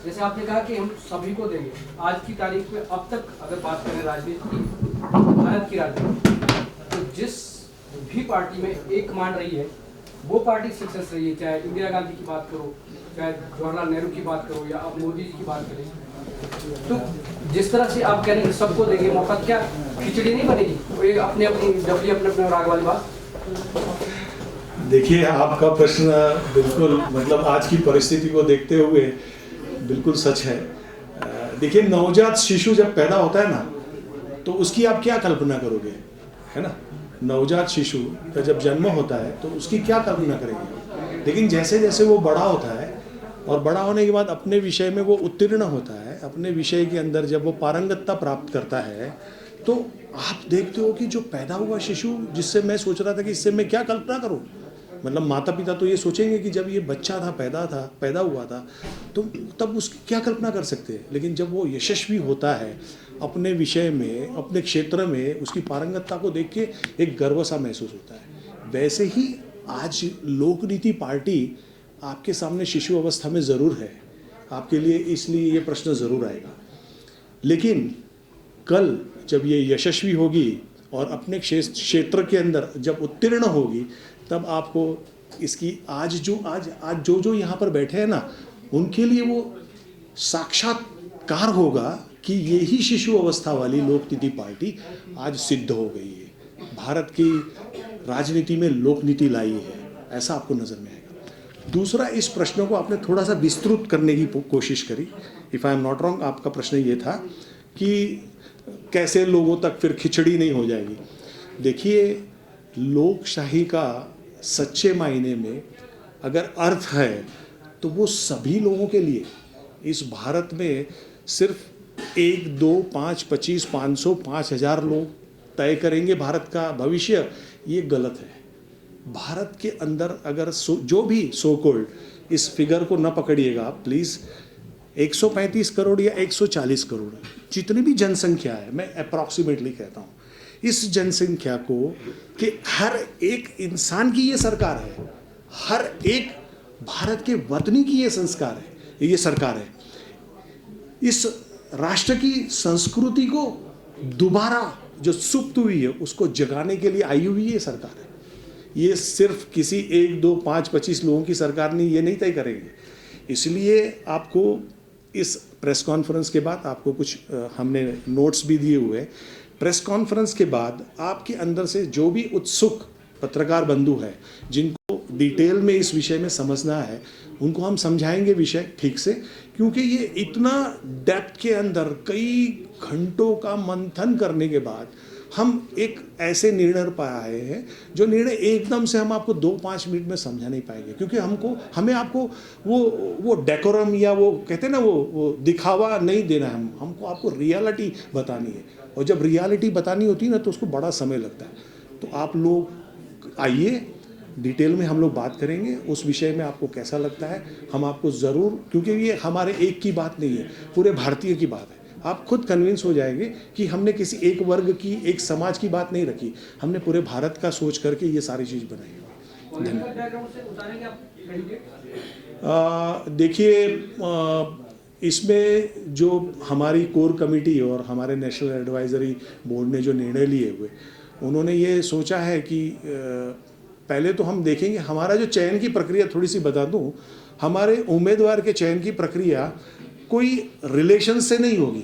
जैसे आपने कहा कि हम सभी को देंगे, आज की तारीख में अब तक अगर बात करें राजनीति की, भारत की राजनीति, तो जिस भी पार्टी में एक कमांड रही है वो पार्टी सक्सेस रही है। चाहे इंदिरा गांधी की बात करो, चाहे जवाहरलाल नेहरू की बात करो, या अब मोदी जी की बात करें, तो जिस तरह से आप कह रहे हैं सबको देंगे मौका, क्या खिचड़ी नहीं बनेगी? वो ये अपने अपने राग वाली बात। देखिए आपका प्रश्न बिल्कुल मतलब आज की परिस्थिति को देखते हुए बिल्कुल सच है। देखिए नवजात शिशु जब पैदा होता है ना, तो उसकी आप क्या कल्पना करोगे, है ना? नवजात शिशु का जब जन्म होता है तो उसकी क्या कल्पना करेंगे? लेकिन जैसे जैसे वो बड़ा होता है और बड़ा होने के बाद अपने विषय में वो उत्तीर्ण होता है, अपने विषय के अंदर जब वो पारंगतता प्राप्त करता है, तो आप देखते हो कि जो पैदा हुआ शिशु, जिससे मैं सोच रहा था कि इससे मैं क्या कल्पना करूं, मतलब माता पिता तो ये सोचेंगे कि जब ये बच्चा था, पैदा हुआ था, तो तब उसकी क्या कल्पना कर सकते हैं। लेकिन जब वो यशस्वी होता है अपने विषय में, अपने क्षेत्र में, उसकी पारंगतता को देख के एक गर्व सा महसूस होता है। वैसे ही आज लोकनीति पार्टी आपके सामने शिशु अवस्था में ज़रूर है आपके लिए, इसलिए ये प्रश्न ज़रूर आएगा। लेकिन कल जब ये यशस्वी होगी और अपने क्षेत्र के अंदर जब उत्तीर्ण होगी, तब आपको इसकी आज जो यहाँ पर बैठे हैं ना, उनके लिए वो साक्षात्कार होगा कि ये ही शिशु अवस्था वाली लोकनीति पार्टी आज सिद्ध हो गई है, भारत की राजनीति में लोकनीति लाई है, ऐसा आपको नज़र में आएगा। दूसरा, इस प्रश्न को आपने थोड़ा सा विस्तृत करने की कोशिश करी। If I am not wrong, आपका प्रश्न ये था कि कैसे लोगों तक फिर खिचड़ी नहीं हो जाएगी। देखिए, लोकशाही का सच्चे मायने में अगर अर्थ है तो वो सभी लोगों के लिए, इस भारत में सिर्फ 1, 2, 5, 25, 500, 5000 लोग तय करेंगे भारत का भविष्य, ये गलत है। भारत के अंदर अगर जो भी सो कॉल्ड, इस फिगर को न पकड़िएगा प्लीज़, 135 करोड़ या 140 करोड़ जितनी भी जनसंख्या है, मैं अप्रॉक्सीमेटली कहता हूँ, इस जनसंख्या को कि हर एक इंसान की ये सरकार है, हर एक भारत के वतनी की ये सरकार है। इस राष्ट्र की संस्कृति को दोबारा जो सुप्त हुई है उसको जगाने के लिए आई हुई ये सरकार है। ये सिर्फ किसी 1, 2, 5, 25 लोगों की सरकार नहीं, ये नहीं तय करेंगे। इसलिए आपको इस प्रेस कॉन्फ्रेंस के बाद आपको कुछ हमने नोट्स भी दिए हुए हैं। प्रेस कॉन्फ्रेंस के बाद आपके अंदर से जो भी उत्सुक पत्रकार बंधु है, जिनको डिटेल में इस विषय में समझना है, उनको हम समझाएंगे विषय ठीक से, क्योंकि ये इतना डेप्थ के अंदर कई घंटों का मंथन करने के बाद हम एक ऐसे निर्णय पर आए हैं जो निर्णय एकदम से हम आपको 2-5 मिनट में समझा नहीं पाएंगे, क्योंकि हमें आपको वो डेकोरम या वो कहते हैं ना वो दिखावा नहीं देना है। हमको आपको रियलिटी बतानी है, और जब रियलिटी बतानी होती है ना तो उसको बड़ा समय लगता है। तो आप लोग आइए, डिटेल में हम लोग बात करेंगे उस विषय में, आपको कैसा लगता है हम आपको ज़रूर, क्योंकि ये हमारे एक की बात नहीं है, पूरे भारतीय की बात है। आप खुद कन्विंस हो जाएंगे कि हमने किसी एक वर्ग की, एक समाज की बात नहीं रखी, हमने पूरे भारत का सोच करके ये सारी चीज़ बनाई है। देखिए, इसमें जो हमारी कोर कमेटी और हमारे नेशनल एडवाइजरी बोर्ड ने जो निर्णय लिए हुए, उन्होंने ये सोचा है कि पहले तो हम देखेंगे हमारा जो चयन की प्रक्रिया, थोड़ी सी बता दूं, हमारे उम्मीदवार के चयन की प्रक्रिया कोई रिलेशन से नहीं होगी।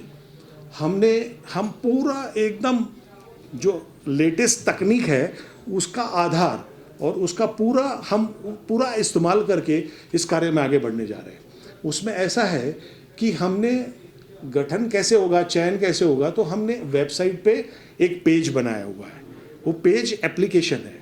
हम पूरा एकदम जो लेटेस्ट तकनीक है उसका आधार और उसका पूरा इस्तेमाल करके इस कार्य में आगे बढ़ने जा रहे हैं। उसमें ऐसा है कि हमने गठन कैसे होगा, चयन कैसे होगा, तो हमने वेबसाइट पे एक पेज बनाया हुआ है। वो पेज एप्लीकेशन है,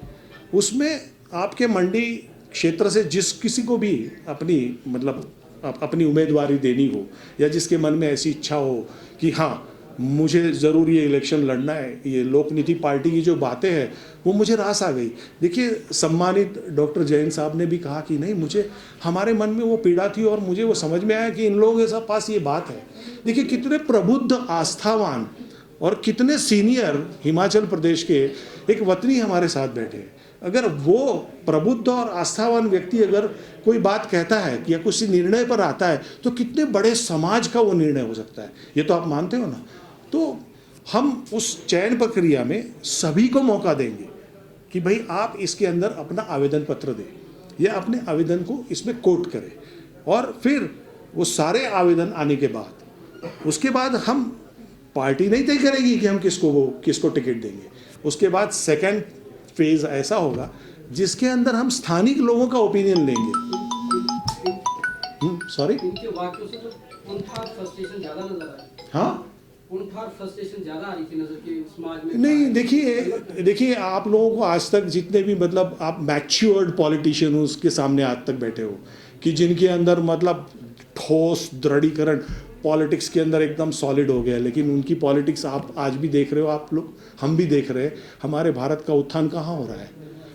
उसमें आपके मंडी क्षेत्र से जिस किसी को भी अपनी उम्मीदवारी देनी हो, या जिसके मन में ऐसी इच्छा हो कि हाँ मुझे ज़रूर ये इलेक्शन लड़ना है, ये लोक नीति पार्टी की जो बातें हैं वो मुझे रास आ गई। देखिए, सम्मानित डॉक्टर जैन साहब ने भी कहा कि नहीं, मुझे हमारे मन में वो पीड़ा थी और मुझे वो समझ में आया कि इन लोगों के पास ये बात है। देखिए, कितने प्रबुद्ध, आस्थावान और कितने सीनियर हिमाचल प्रदेश के एक वतनी हमारे साथ बैठे हैं। अगर वो प्रबुद्ध और आस्थावान व्यक्ति अगर कोई बात कहता है या कुछ निर्णय पर आता है, तो कितने बड़े समाज का वो निर्णय हो सकता है, ये तो आप मानते हो ना। तो हम उस चयन प्रक्रिया में सभी को मौका देंगे कि भाई आप इसके अंदर अपना आवेदन पत्र दें या अपने आवेदन को इसमें कोट करें, और फिर वो सारे आवेदन आने के बाद उसके बाद हम पार्टी नहीं तय करेगी कि हम किसको टिकट देंगे। उसके बाद सेकंड फेज ऐसा होगा जिसके अंदर हम स्थानिक लोगों का ओपिनियन लेंगे। सॉरी, इनके वाक्यों से जो कुंठा और फ्रस्ट्रेशन ज्यादा नजर आ रही है। हाँ, कुंठा और फ्रस्ट्रेशन ज्यादा आ रही थी नजर की समाज में। नहीं, देखिए आप लोगों को आज तक जितने भी आप मैच्योर्ड पॉलिटिशियन उसके सामने आज तक बैठे हो कि जिनके अंदर ठोस दृढ़ीकरण पॉलिटिक्स के अंदर एकदम सॉलिड हो गया, लेकिन उनकी पॉलिटिक्स आप आज भी देख रहे हो, आप लोग, हम भी देख रहे हैं। हमारे भारत का उत्थान कहाँ हो रहा है?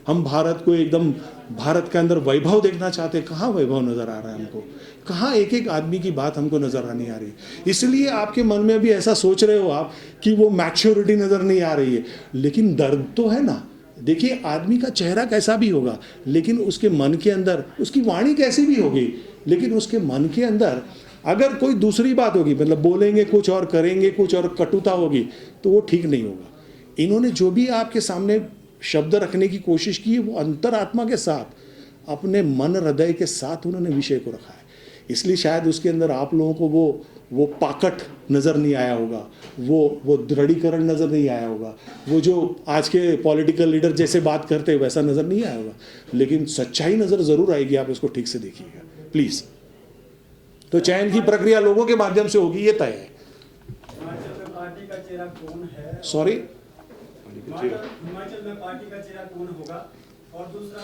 हम भारत को एकदम, भारत के अंदर वैभव देखना चाहते हैं, कहाँ वैभव नज़र आ रहा है हमको? कहाँ एक एक आदमी की बात हमको नज़र आनी आ रही है? इसलिए आपके मन में भी ऐसा सोच रहे हो आप कि वो मैच्योरिटी नज़र नहीं आ रही है, लेकिन दर्द तो है ना। देखिए, आदमी का चेहरा कैसा भी होगा, लेकिन उसके मन के अंदर, उसकी वाणी कैसी भी होगी, लेकिन उसके मन के अंदर अगर कोई दूसरी बात होगी, बोलेंगे कुछ और करेंगे कुछ और, कटुता होगी, तो वो ठीक नहीं होगा। इन्होंने जो भी आपके सामने शब्द रखने की कोशिश की है, वो अंतरात्मा के साथ, अपने मन हृदय के साथ उन्होंने विषय को रखा है। इसलिए शायद उसके अंदर आप लोगों को वो पाकट नज़र नहीं आया होगा, वो दृढ़ीकरण नज़र नहीं आया होगा, वो जो आज के पॉलिटिकल लीडर जैसे बात करते हैं वैसा नज़र नहीं आया होगा, लेकिन सच्चाई नज़र ज़रूर आएगी। आप इसको ठीक से देखिएगा प्लीज़। तो चयन की प्रक्रिया लोगों के माध्यम से होगी, ये तय है। पार्टी का चेहरा कौन है? सॉरी, हिमाचल में पार्टी का चेहरा कौन होगा? और दूसरा,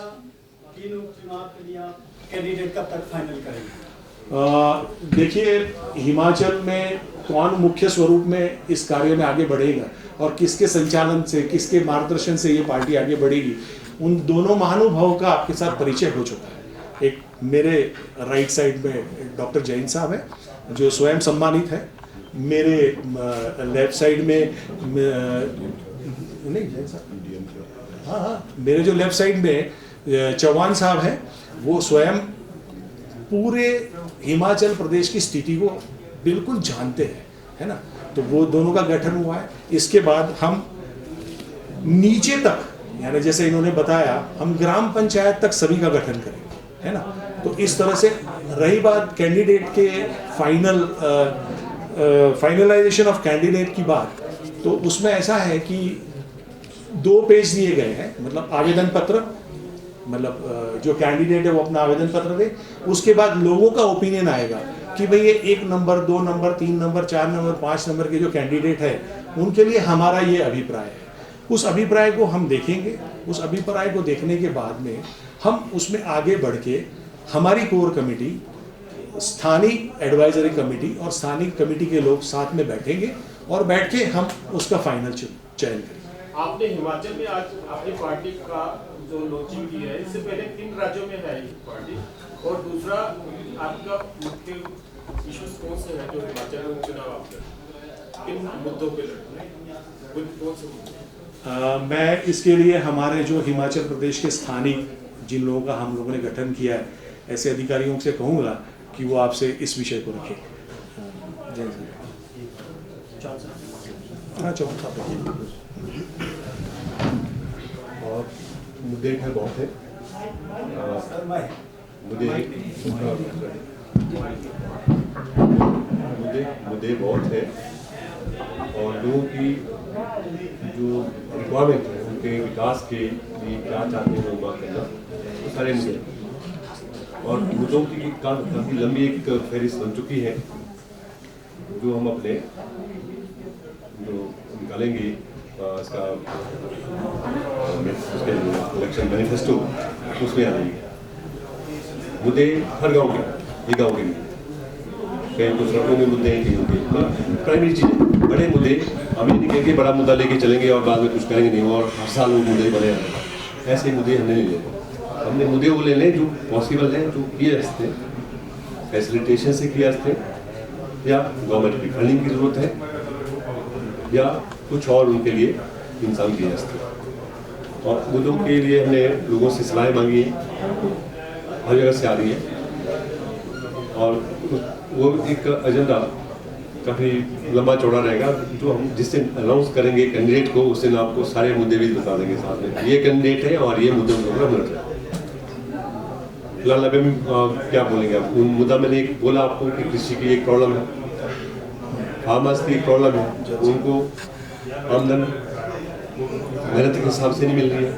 तीन उपचुनाव के लिए आप कैंडिडेट कब तक फाइनल करेंगे? देखिए, हिमाचल में कौन मुख्य स्वरूप में इस कार्य में आगे बढ़ेगा और किसके संचालन से, किसके मार्गदर्शन से ये पार्टी आगे बढ़ेगी, उन दोनों महानुभावों का आपके साथ परिचय हो चुका है। एक मेरे राइट साइड में डॉक्टर जैन साहब है जो स्वयं सम्मानित है। मेरे लेफ्ट साइड में नहीं हाँ, मेरे जो लेफ्ट साइड में चौहान साहब हैं, वो स्वयं पूरे हिमाचल प्रदेश की स्थिति को बिल्कुल जानते हैं, है ना। तो वो दोनों का गठन हुआ है। इसके बाद हम नीचे तक, यानी जैसे इन्होंने बताया, हम ग्राम पंचायत तक सभी का गठन करेंगे, है ना। तो इस तरह से रही बात कैंडिडेट के फाइनलाइजेशन ऑफ कैंडिडेट की बात, तो उसमें ऐसा है कि 2 पेज दिए गए हैं, मतलब आवेदन पत्र, मतलब जो कैंडिडेट है वो अपना आवेदन पत्र दे, उसके बाद लोगों का ओपिनियन आएगा कि भाई ये 1 number, 2 number, 3 number, 4 number, 5 number के जो कैंडिडेट है उनके लिए हमारा ये अभिप्राय है। उस अभिप्राय को हम देखेंगे। उस अभिप्राय को देखने के बाद में हम उसमें आगे बढ़ के हमारी कोर कमेटी, स्थानीय एडवाइजरी कमेटी और स्थानीय कमेटी के लोग साथ में बैठेंगे और बैठ के हम उसका फाइनल चयन करेंगे। आपने हिमाचल में आज अपनी पार्टी का जो लॉन्चिंग की है, इससे पहले 3 राज्यों में है ये पार्टी, और दूसरा आपका मुख्य इश्यूज कौन से हैं जो हिमाचल में चुनाव आपके किन मुद्दों पे लड़ते हैं, कौन से मुद्दे? मैं इसके लिए हमारे जो हिमाचल प्रदेश के स्थानीय जिन लोगों का हम लोगों ने गठन किया है, ऐसे अधिकारियों से कहूँगा कि वो आपसे इस विषय को रखें। जय हाँ, चौहान साहब। और मुद्दे खैर बहुत है, मुद्दे बहुत है, और लोगों की जो रिक्वायरमेंट है उनके विकास के लिए क्या चाहते हैं वो बात करना, वो सारे मुद्दे, और मुद्दों की काफ़ी लंबी एक फहरिस्त बन चुकी है जो हम अपने जो निकालेंगे इसका इलेक्शन मैनिफेस्टो, उसमें आ जाएंगे मुद्दे हर गांव के, ये गाँव के नहीं, कहीं तो सड़कों में मुद्दे हैं, कहीं उनके प्राइमरी चीज़ें, बड़े मुद्दे हम ये नहीं कहेंगे बड़ा मुद्दा लेके चलेंगे और बाद में कुछ करेंगे नहीं और हर साल वो मुद्दे बने आ रहे हैं। ऐसे मुद्दे हमने नहीं लेने, हमने मुद्दे वो ले लें जो पॉसिबल हैं, जो किए जा सकते हैं, फैसिलिटेशन से किए जा सकते हैं, या गवर्नमेंट की फंडिंग की ज़रूरत है, या कुछ और उनके लिए इंसान किए जा सकते हैं। और मुद्दों के लिए हमने लोगों से सलाह मांगी है, हर जगह से आ रही है, और वो एक एजेंडा काफ़ी लंबा चौड़ा रहेगा जो हम जिस दिन अनाउंस करेंगे कैंडिडेट को, उस दिन आपको सारे मुद्दे भी बता देंगे साथ में, ये कैंडिडेट है और ये मुद्दों के ऊपर मिल रहा है। फिलहाल अभी क्या बोलेंगे आप? उन मुद्दा मैंने एक बोला आपको कि कृषि की एक प्रॉब्लम है, फार्मर्स की एक प्रॉब्लम है, उनको आमदन मेहनत के हिसाब से नहीं मिल रही है,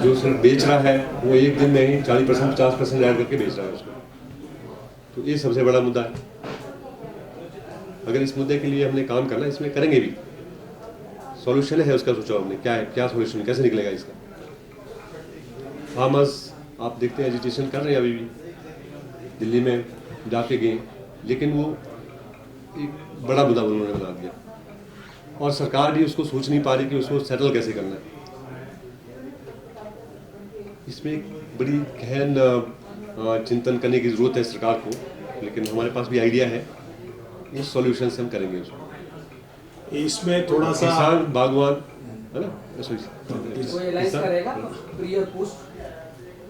जो सिर्फ बेच रहा है वो एक दिन में ही 40% 50% ऐड करके बेच रहा है उसको, तो ये सबसे बड़ा मुद्दा है। अगर इस मुद्दे के लिए हमने काम करना, इसमें करेंगे भी, सॉल्यूशन है उसका, सोचा हमने क्या है, क्या सॉल्यूशन, कैसे निकलेगा इसका। फार्मर्स आप देखते हैं एजुटेशन कर रहे हैं, अभी भी दिल्ली में जाके गए, लेकिन वो एक बड़ा मुद्दा उन्होंने बना दिया और सरकार भी उसको सोच नहीं पा रही कि उसको सेटल कैसे करना है। इसमें एक बड़ी गहन चिंतन करने की ज़रूरत है सरकार को, लेकिन हमारे पास भी आइडिया है, इस सॉल्यूशन से हम करेंगे उसको। इसमें थोड़ा सा किसान बागवान है ना, कोई अलायंस करेगा प्री और पोस्ट?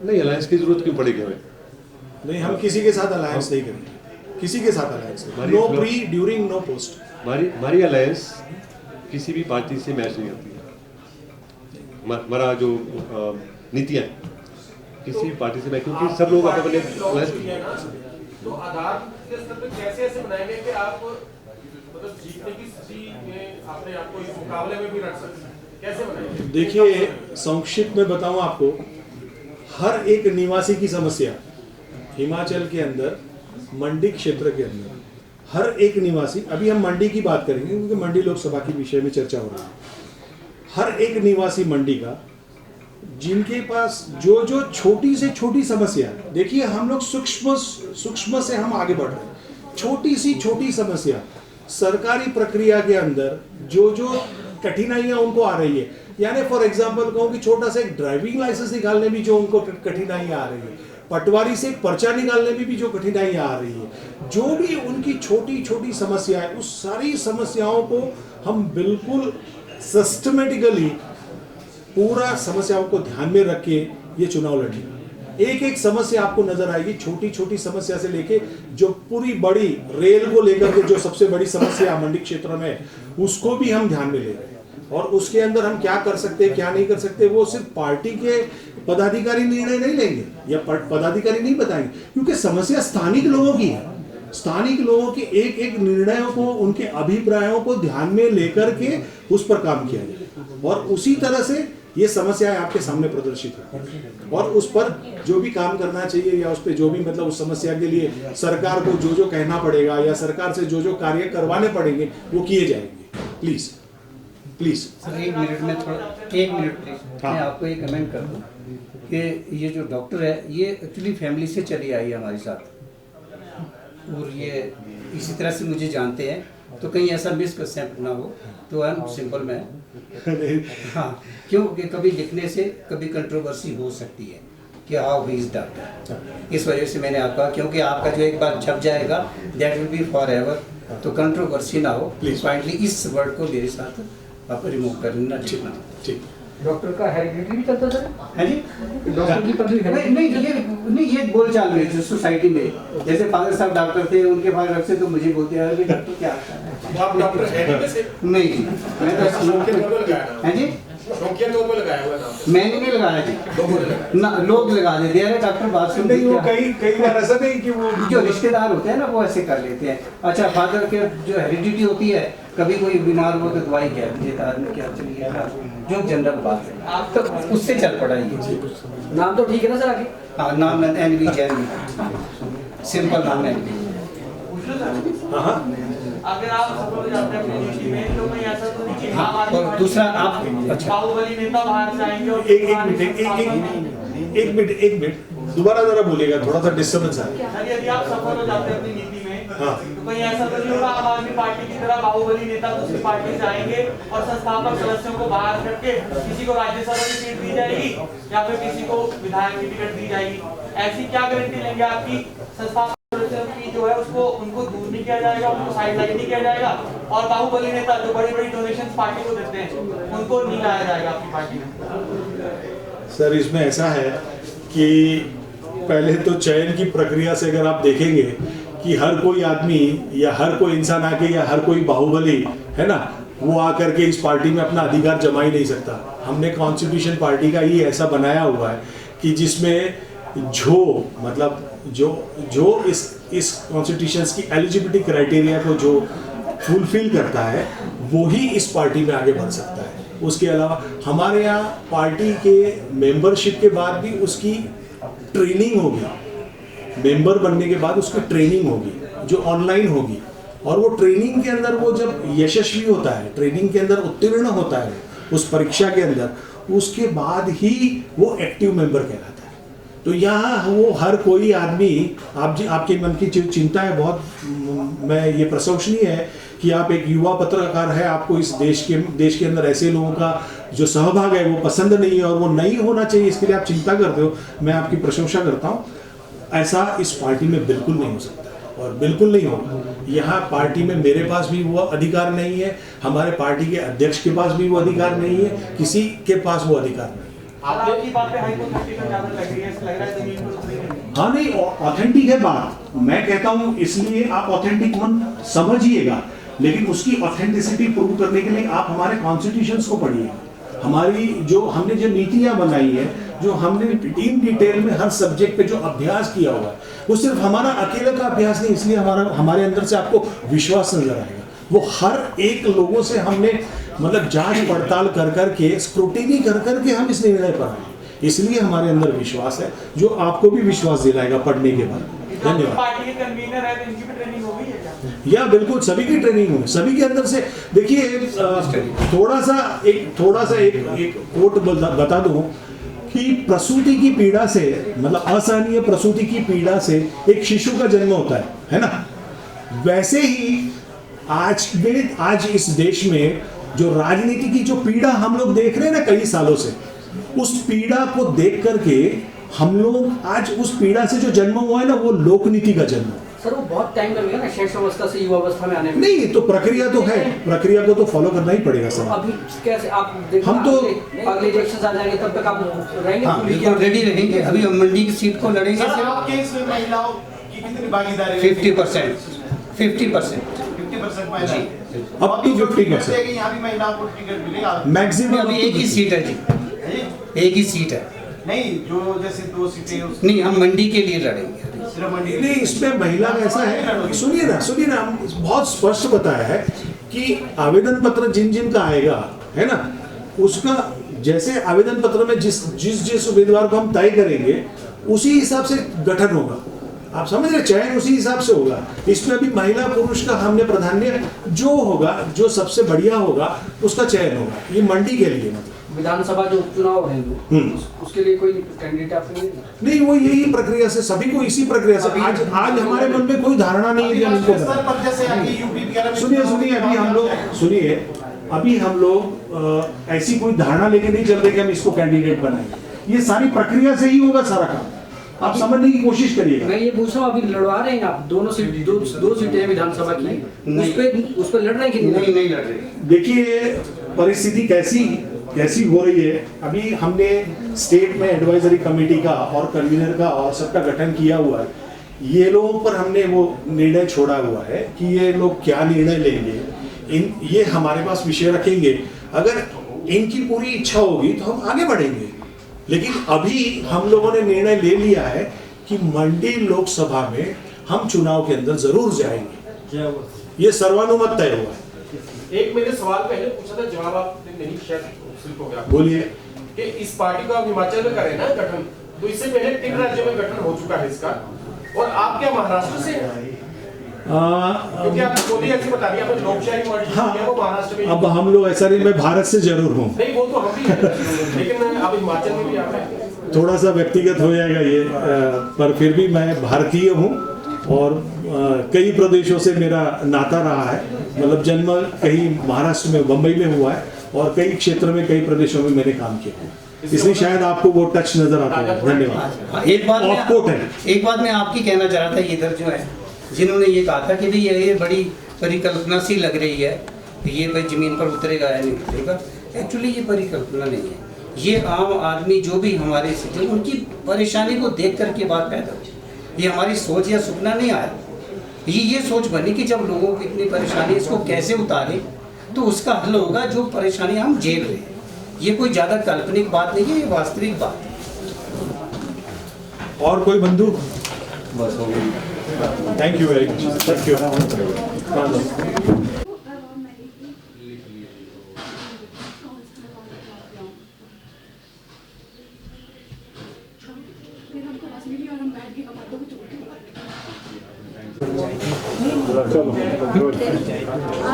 नहीं, अलायंस की जरूरत क्यों पड़ेगी हमें? नहीं, हम किसी के साथ अलायंस नहीं करेंगे, किसी के साथ अलायंस नहीं, no pre, during, no post. हमारी अलायंस किसी भी पार्टी से मैच नहीं होती है। हमारा जो नीतियाँ किसी भी पार्टी से मैच, क्योंकि सब लोग अपने तो आधार के स्तर पे कैसे ऐसे बनाएंगे कि आप मतलब जीतने की स्थिति में अपने आप को इस मुकाबले में भी रख सकते हैं, कैसे बनाएंगे? देखिए, संक्षिप्त में बताऊं आपको, हर एक निवासी की समस्या हिमाचल के अंदर, मंडी क्षेत्र के अंदर, हर एक निवासी, अभी हम मंडी की बात करेंगे क्योंकि मंडी लोकसभा के विषय में चर्चा हो रही है। हर एक निवासी मंडी का, जिनके पास जो जो छोटी से छोटी समस्या, देखिए हम लोग सूक्ष्म से हम आगे बढ़ रहे हैं, छोटी सी छोटी समस्या, सरकारी प्रक्रिया के अंदर जो जो कठिनाइयां उनको आ रही है, यानी फॉर एग्जांपल कहूँ कि छोटा सा एक ड्राइविंग लाइसेंस निकालने भी जो उनको कठिनाइयां आ रही है, पटवारी से एक पर्चा निकालने में भी जो कठिनाइयाँ आ रही है, जो भी उनकी छोटी छोटी समस्याएं, उस सारी समस्याओं को हम बिल्कुल सिस्टमेटिकली पूरा समस्याओं को ध्यान में रख के ये चुनाव लड़ेंगे। एक एक समस्या आपको नजर आएगी, छोटी छोटी समस्या से लेके जो पूरी बड़ी रेल को लेकर के जो सबसे बड़ी समस्या मंडी क्षेत्र में है, उसको भी हम ध्यान में ले रहे हैं। और उसके अंदर हम क्या कर सकते हैं, क्या नहीं कर सकते, वो सिर्फ पार्टी के पदाधिकारी निर्णय नहीं लेंगे या पदाधिकारी नहीं बताएंगे, क्योंकि समस्या स्थानिक लोगों की है। स्थानिक लोगों के एक एक निर्णयों को, उनके अभिप्रायों को ध्यान में लेकर के उस पर काम किया जाए और उसी तरह से ये समस्याएं आपके सामने प्रदर्शित होंगी और उस पर जो भी काम करना चाहिए या उस पर जो भी मतलब उस समस्या के लिए सरकार को जो जो कहना पड़ेगा या सरकार से जो जो कार्य करवाने पड़ेंगे वो किए जाएंगे। प्लीज प्लीज सर 1 मिनट में थोड़ा 1 मिनट प्लीज मैं आपको ये कमेंट कर दूं कि ये जो डॉक्टर है ये एक्चुअली फैमिली से चली आई है हमारे साथ और ये इसी तरह से मुझे जानते हैं, तो कहीं ऐसा मिसकंसेप्ट ना हो तो आई एम सिंपल मैन। हाँ, क्योंकि कभी लिखने से कभी कंट्रोवर्सी हो सकती है कि हाउ ही इज डॉक्टर, इस वजह से मैंने आपका, क्योंकि आपका जो एक बार छप जाएगा that will be for ever, तो कंट्रोवर्सी ना हो। Please. फाइनली इस वर्ड को मेरे साथ आप रिमूव कर लेना, ठीक ना? ठीक। डॉक्टर का हेरिडिटी भी चलता सर है जी? डॉक्टर की पदवी नहीं ये बोलचाल में जो सोसाइटी में, जैसे फादर साहब डॉक्टर थे, उनके फादर से तो मुझे बोलते हैं अरे डॉक्टर क्या आता है। आप डॉक्टर हैं नहीं वैसे? नहीं जी, मैं तो शौकिया तौर पे लगाया नाम। है जी, शौकिया तौर पे लगाया हुआ नाम। मैंने नहीं लगाया जी, लोगों ने लगाया। ना लोग लगा देते हैं, अरे डॉक्टर बात सुन नहीं, वो कई बार ऐसा नहीं कि वो जो रिश्तेदार होते हैं ना वो ऐसे कर लेते हैं। अच्छा, फादर के जो हेरिडिटी होती है, कभी कोई बीमार हो तो दवाई क्या देता आदमी, क्या चलिए जो जनरल बात है, आप तो उससे चल पड़ा ये। नाम तो ठीक है ना सर आगे? हाँ, नाम एनवी जैन, सिंपल नाम है। हाँ अगर आप सफल हो जाते हैं अपनी ड्यूटी में तो कहीं ऐसा तो नहीं कि आम आदमी और पार्टी दूसरा के आप अच्छा बाहुबली नेता बाहर से आएंगे और एक मिनट दोबारा जरा बोलिएगा, थोड़ा सा डिस्टर्बेंस आ रहा है। सर यदि आप सफल हो जाते हैं अपनी नीति में हाँ। तो कहीं ऐसा तो नहीं होगा आम आदमी पार्टी की तरह बाहुबली नेता दूसरी पार्टी से आएंगे और संस्थापक सदस्यों को बाहर करके किसी को राज्यसभा की सीट दी जाएगी या फिर किसी को विधायक की टिकट दी जाएगी, ऐसी क्या गारंटी लेंगे आपकी संस्थापक सदस्यों की जो है उसको उनको दूर नहीं किया जाएगा, उनको साइडलाइन नहीं किया जाएगा और बाहुबली नेता जो बड़ी बड़ी डोनेशन पार्टी को देते हैं उनको नहीं लाया जाएगा आपकी पार्टी में? सर इसमें ऐसा है कि पहले तो चयन की प्रक्रिया से अगर आप देखेंगे कि हर कोई आदमी या हर कोई इंसान आके या हर कोई बाहुबली है ना, वो आकर के इस पार्टी में अपना अधिकार जमा ही नहीं सकता। हमने कॉन्स्टिट्यूशन पार्टी का ही ऐसा बनाया हुआ है कि जिसमें जो इस कॉन्स्टिट्यूशन की एलिजिबिलिटी क्राइटेरिया को जो फुलफिल करता है वो ही इस पार्टी में आगे बढ़ सकता है। उसके अलावा हमारे यहाँ पार्टी के मेंबरशिप के बाद भी उसकी ट्रेनिंग होगी, मेंबर बनने के बाद उसकी ट्रेनिंग होगी जो ऑनलाइन होगी और वो ट्रेनिंग के अंदर वो जब यशस्वी होता है, ट्रेनिंग के अंदर उत्तीर्ण होता है उस परीक्षा के अंदर, उसके बाद ही वो एक्टिव मेंबर कहलाता है। तो यहाँ वो हर कोई आदमी, आपके मन की जो चिंता है बहुत मैं ये प्रशंसनीय है कि आप एक युवा पत्रकार है, आपको इस देश के अंदर ऐसे लोगों का जो सहभाग है वो पसंद नहीं है और वो नहीं होना चाहिए, इसके लिए आप चिंता करते हो, मैं आपकी प्रशंसा करता हूँ। ऐसा इस पार्टी में बिल्कुल नहीं हो सकता और बिल्कुल नहीं होगा। यहाँ पार्टी में मेरे पास भी वो अधिकार नहीं है, हमारे पार्टी के अध्यक्ष के पास भी वो अधिकार नहीं है, किसी के पास वो अधिकार नहीं है। आपकी बात पे हाइपोथेटिकल ज्यादा लग रही है, लग रहा है जमीन पर उतरी नहीं। हाँ नहीं, ऑथेंटिक है बात, मैं कहता हूँ इसलिए आप ऑथेंटिक मन समझिएगा, लेकिन उसकी ऑथेंटिसिटी प्रूव करने के लिए आप हमारे कॉन्स्टिट्यूशंस को पढ़िए। हमारी जो हमने जो नीतियां बनाई है, जो हमने इन डिटेल में हर सब्जेक्ट पे जो अभ्यास किया हुआ है, वो सिर्फ हमारा अकेले का अभ्यास नहीं, इसलिए हमारे अंदर से आपको विश्वास नजर आएगा। वो हर एक लोगों से हमने मतलब जांच पड़ताल कर करके, स्क्रूटिनी कर करके हम इस निर्णय पर आए, इसलिए हमारे अंदर विश्वास है जो आपको भी विश्वास दिलाएगा पढ़ने के बाद। धन्यवाद। पार्टी के कन्वीनर है तो इनकी भी ट्रेनिंग हो गई है क्या? या बिल्कुल सभी की ट्रेनिंग हुई, सभी के अंदर से देखिए थोड़ा सा एक कोट बता दूं कि प्रसूति की पीड़ा से, मतलब असहनीय प्रसूति की पीड़ा से एक शिशु का जन्म होता है ना, वैसे ही आज इस देश में जो राजनीति की जो पीड़ा हम लोग देख रहे हैं ना कई सालों से, उस पीड़ा को देख करके हम लोग आज उस पीड़ा से जो जन्म हुआ है ना, वो लोक नीति का जन्म है। सर वो बहुत टाइम लगेगा ना शैशव अवस्था से युवा अवस्था में आने में। नहीं, तो प्रक्रिया तो है, प्रक्रिया को तो फॉलो करना ही पड़ेगा सर। अभी कैसे आप हम तो अगले इलेक्शन आ जाएंगे तब तक आप रहेंगे? हाँ बिल्कुल रेडी रहेंगे। अभी हम मंडी की सीट को लड़ेंगे सर आपके इसमें महिलाओं की कितनी भागीदारी? 50%। 50% महिला। अब टू 50%। यहाँ भी महिलाओं को टिकट मिलेगा मैक्सिमम अभी एक ही सीट है जी, एक ही सीट है। नहीं, जो जैसे 2 सीटें नहीं, हम मंडी के लिए लड़ेंगे। सिर्फ मंडी नहीं, इसमें महिला का ऐसा है, सुनिए ना, हम बहुत स्पष्ट बताया है कि आवेदन पत्र जिन जिन का आएगा, है ना, उसका जैसे आवेदन पत्र में जिस उम्मीदवार को हम तय करेंगे उसी हिसाब से गठन होगा। आप समझ रहे, चयन उसी हिसाब से होगा। इसमें भी महिला पुरुष का हमने प्राधान्य, जो होगा, जो सबसे बढ़िया होगा उसका चयन होगा। ये मंडी के लिए मतलब विधानसभा जो उपचुनाव हो रहे हैं उसके लिए कोई कैंडिडेट आपको नहीं, वो यही प्रक्रिया से, सभी को इसी प्रक्रिया से। आज हमारे मन में कोई धारणा नहीं है कि हम इनको सुनिए, अभी हम लोग ऐसी कोई धारणा लेके नहीं चल रहे कि हम इसको कैंडिडेट बनाएंगे। ये सारी प्रक्रिया से ही होगा सारा काम। आप समझने की कोशिश करिएगा। मैं ये पूछ रहा हूँ, अभी लड़वा रहे हैं आप दोनों सीट, दो सीटें हैं विधानसभा की, उस पे लड़ रहे हैं कि नहीं लड़ रहे? देखिए परिस्थिति कैसी हो रही है। अभी हमने स्टेट में एडवाइजरी कमेटी का और कन्वीनर का और सबका गठन किया हुआ है। ये लोगों पर हमने वो निर्णय छोड़ा हुआ है कि ये लोग क्या निर्णय लेंगे, ये हमारे पास विषय रखेंगे। अगर इनकी पूरी इच्छा होगी तो हम आगे बढ़ेंगे, लेकिन अभी हम लोगों ने निर्णय ले लिया है कि मंडी लोकसभा में हम चुनाव के अंदर जरूर जाएंगे। ये सर्वानुमत तय हुआ है। एक मैंने सवाल पहले पूछा था, जवाब आपने नहीं, शायद स्लिप हो गया। बोलिए। कि इस पार्टी को आप हिमाचल में करें ना गठन, तो इससे पहले 3 राज्यों में गठन हो चुका है इसका, और आप क्या महाराष्ट्र से हैं? क्योंकि आप बोली ऐसे बता दिया, आपने लोकशाही पार्टी है वो महाराष्ट्र में। अब हम लोग ऐसा नहीं, मैं भारत से जरूर हूँ। नहीं, वो तो हम भी हैं, लेकिन आप हिमाचल में भी आ रहे हैं। थोड़ा सा व्यक्तिगत हो जाएगा ये, पर फिर भी मैं भारतीय हूँ और कई प्रदेशों से मेरा नाता रहा है। मतलब जन्म कहीं महाराष्ट्र में, बम्बई में हुआ है और कई क्षेत्र में, कई प्रदेशों में मैंने काम किया है, इसलिए शायद आपको वो टच नजर आता है। धन्यवाद। एक बात मैं आपकी कहना चाह रहा था, इधर जो है जिन्होंने ये कहा था कि भाई ये बड़ी परिकल्पना सी लग रही है, ये भाई जमीन पर उतरेगा या नहीं उतरेगा। एक्चुअली ये परिकल्पना नहीं है, ये आम आदमी जो भी हमारे से, उनकी परेशानी को देख करके बात पैदा हुई। ये हमारी सोच या सपना नहीं आया, ये सोच बनी कि जब लोगों की इतनी परेशानी, इसको कैसे उतारें तो उसका हल होगा जो परेशानी हम झेल रहे हैं। ये कोई ज़्यादा काल्पनिक बात नहीं है, ये वास्तविक बात है। और कोई बंधु? बस हो गई। Thank you very much. Thank you.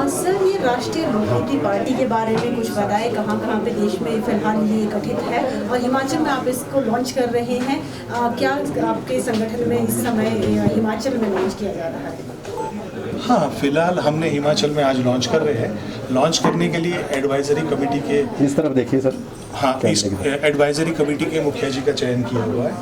Sir, ये राष्ट्रीय लोकहित पार्टी के बारे में कुछ बताएं, कहाँ पे देश में फिलहाल ये गठित है और हिमाचल में आप इसको लॉन्च कर रहे हैं। क्या आपके संगठन में इस समय हिमाचल में लॉन्च किया जा रहा है? हाँ, फिलहाल हमने हिमाचल में आज लॉन्च कर रहे हैं। लॉन्च करने के लिए एडवाइजरी कमेटी के, इस तरफ देखिए सर। हाँ, इस एडवाइजरी कमेटी के मुखिया जी का चयन किया हुआ है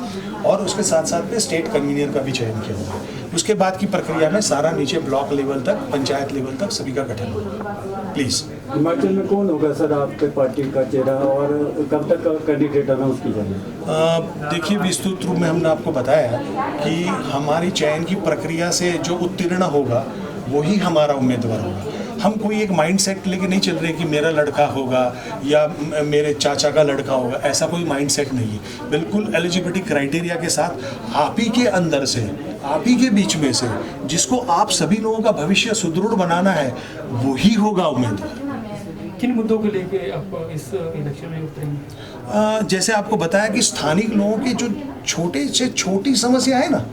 और उसके साथ साथ में स्टेट कन्वीनर का भी चयन किया हुआ है। उसके बाद की प्रक्रिया में सारा नीचे ब्लॉक लेवल तक, पंचायत लेवल तक सभी का गठन होगा। प्लीज। हिमाचल में कौन होगा सर आपके पार्टी का चेहरा और कब तक कैंडिडेट अनाउंस की जाएगी? देखिए, विस्तृत रूप में हमने आपको बताया कि हमारी चयन की प्रक्रिया से जो उत्तीर्ण होगा वही हमारा उम्मीदवार होगा। हम कोई एक माइंड सेट लेके नहीं चल रहे कि मेरा लड़का होगा या मेरे चाचा का लड़का होगा, ऐसा कोई माइंड सेट नहीं है। बिल्कुल एलिजिबिलिटी क्राइटेरिया के साथ आप ही के अंदर से, आप ही के बीच में से जिसको आप सभी लोगों का भविष्य सुदृढ़ बनाना है वही होगा उम्मीदवार। किन मुद्दों को लेके आप इस इलेक्शन में उतरेंगे? जैसे आपको बताया कि स्थानिक लोगों की जो छोटे से छोटी समस्या है ना,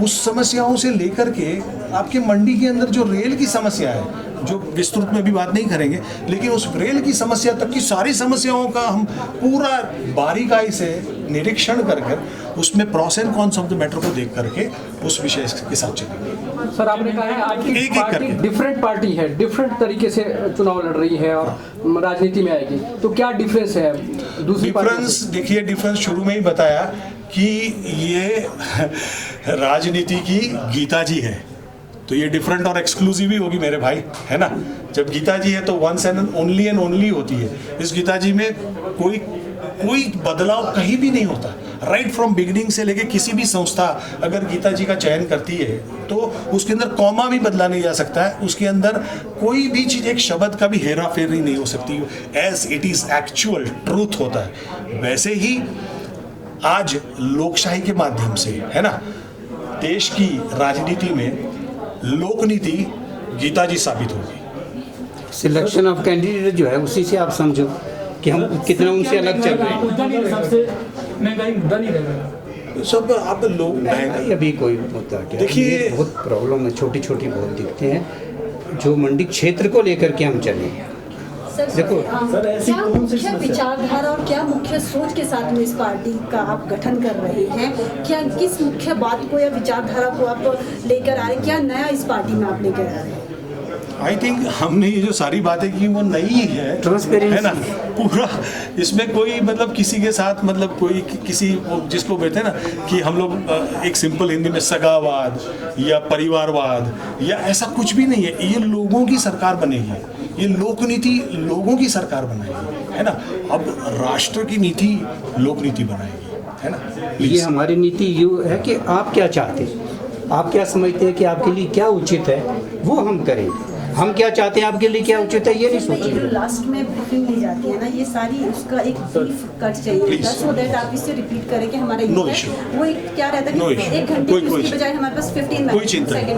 उस समस्याओं से लेकर के आपके मंडी के अंदर जो रेल की समस्या है, जो विस्तृत में भी बात नहीं करेंगे, लेकिन उस रेल की समस्या तक की सारी समस्याओं का हम पूरा बारीकाई से निरीक्षण करके उसमें pros and cons of the matter को देख करके उस विषय के साथ चलेंगे। सर, आपने कहा है आपकी पार्टी डिफरेंट पार्टी है, डिफरेंट तरीके से चुनाव लड़ रही है और राजनीति में आएगी, तो क्या डिफरेंस है दूसरी पार्टी से? देखिए, डिफरेंस शुरू में ही बताया कि ये राजनीति की गीता जी है, तो ये डिफरेंट और एक्सक्लूसिव ही होगी मेरे भाई, है ना। जब गीता जी है तो वंस एंड ओनली होती है। इस गीता जी में कोई बदलाव कहीं भी नहीं होता। राइट फ्रॉम बिगिनिंग से लेके किसी भी संस्था अगर गीता जी का चयन करती है तो उसके अंदर कॉमा भी बदला नहीं जा सकता है, उसके अंदर कोई भी चीज़, एक शब्द का भी हेरा फेरी नहीं हो सकती। As it is actual truth होता है। वैसे ही आज लोकशाही के माध्यम से, है ना, देश की राजनीति में लोकनीति गीता जी साबित होगी। सिलेक्शन ऑफ कैंडिडेट जो है उसी से आप समझो कि हम कितना उनसे अलग चल रहे हैं। मुद्दा नहीं है, सबसे महंगाई मुद्दा नहीं रहेगा। सब अब लोग महंगाई अभी कोई मुद्दा क्या, देखिए बहुत प्रॉब्लम है, छोटी छोटी बहुत दिखते हैं जो मंडी क्षेत्र को लेकर के हम चले। देखो क्या मुख्य विचारधारा और क्या मुख्य सोच के साथ में इस पार्टी का आप गठन कर रहे हैं? क्या किस मुख्य बात को या विचारधारा को आप लेकर आ रहे हैं? क्या नया इस पार्टी में आप लेकर आ रहे हैं? आई थिंक हमने ये जो सारी बातें की वो नई है ना, पूरा इसमें कोई मतलब किसी के साथ मतलब कोई किसी जिसको कहते हैं ना कि हम लोग एक सिंपल हिंदी में सगावाद या परिवारवाद या ऐसा कुछ भी नहीं है। ये लोगों की सरकार बनेगी, ये लोकनीति लोगों की सरकार बनाएगी, है ना। अब राष्ट्र की नीति लोकनीति बनाएगी, है ना। ये हमारी नीति ये है कि आप क्या चाहते हैं, आप क्या समझते हैं कि आपके लिए क्या उचित है वो हम करेंगे। हम क्या चाहते हैं आपके लिए क्या उचित है ये नहीं सोचेंगे। लास्ट में ब्रीफिंग दी जाती है ना, ये सारी उसका एक ब्रीफ कट चाहिए सो दैट आप इससे रिपीट करें कि हमारा वो एक क्या रहता है कि 1 घंटे की बजाय हमारे पास 15 मिनट, कोई चिंता नहीं,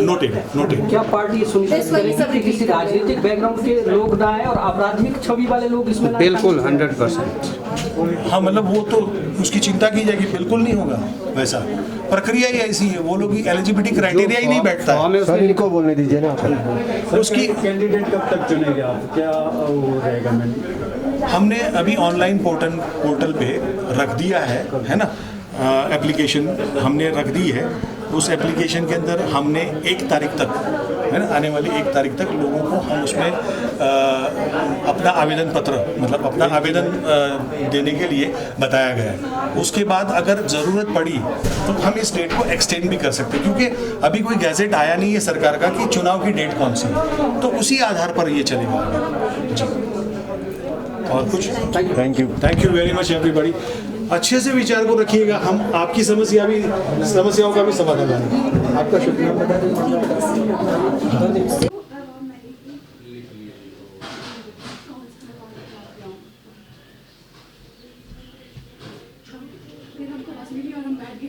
नोटेड। क्या पार्टी सुनिश्चित करेगी कि किसी राजनीतिक बैकग्राउंड के लोग ना आए और आपराधिक छवि वाले लोग इसमें ना आए? बिल्कुल 100%। हाँ, मतलब वो तो उसकी चिंता की जाएगी, बिल्कुल नहीं होगा वैसा। प्रक्रिया ही ऐसी है, वो लोग एलिजिबिलिटी क्राइटेरिया ही नहीं बैठता है। सर इनको बोलने दीजिए ना। उसकी कैंडिडेट कब तक चुनेंगे आप, क्या वो रहेगा? मैंने हमने अभी ऑनलाइन पोर्टल पे रख दिया है ना, एप्लीकेशन हमने रख दी है। उस एप्लीकेशन के अंदर हमने 1 तारीख तक, है ना, आने वाली 1 तारीख तक लोगों को हम उसमें अपना आवेदन पत्र मतलब अपना आवेदन देने के लिए बताया गया है। उसके बाद अगर ज़रूरत पड़ी तो हम इस डेट को एक्सटेंड भी कर सकते हैं, क्योंकि अभी कोई गैजेट आया नहीं है सरकार का कि चुनाव की डेट कौन सी है, तो उसी आधार पर ये चलेगा जी। और कुछ thank you very much everybody. अच्छे से विचार को रखिएगा, हम आपकी समस्याओं का भी समाधान करेंगे। आपका शुक्रिया। फिर हमको और हम बैठ गए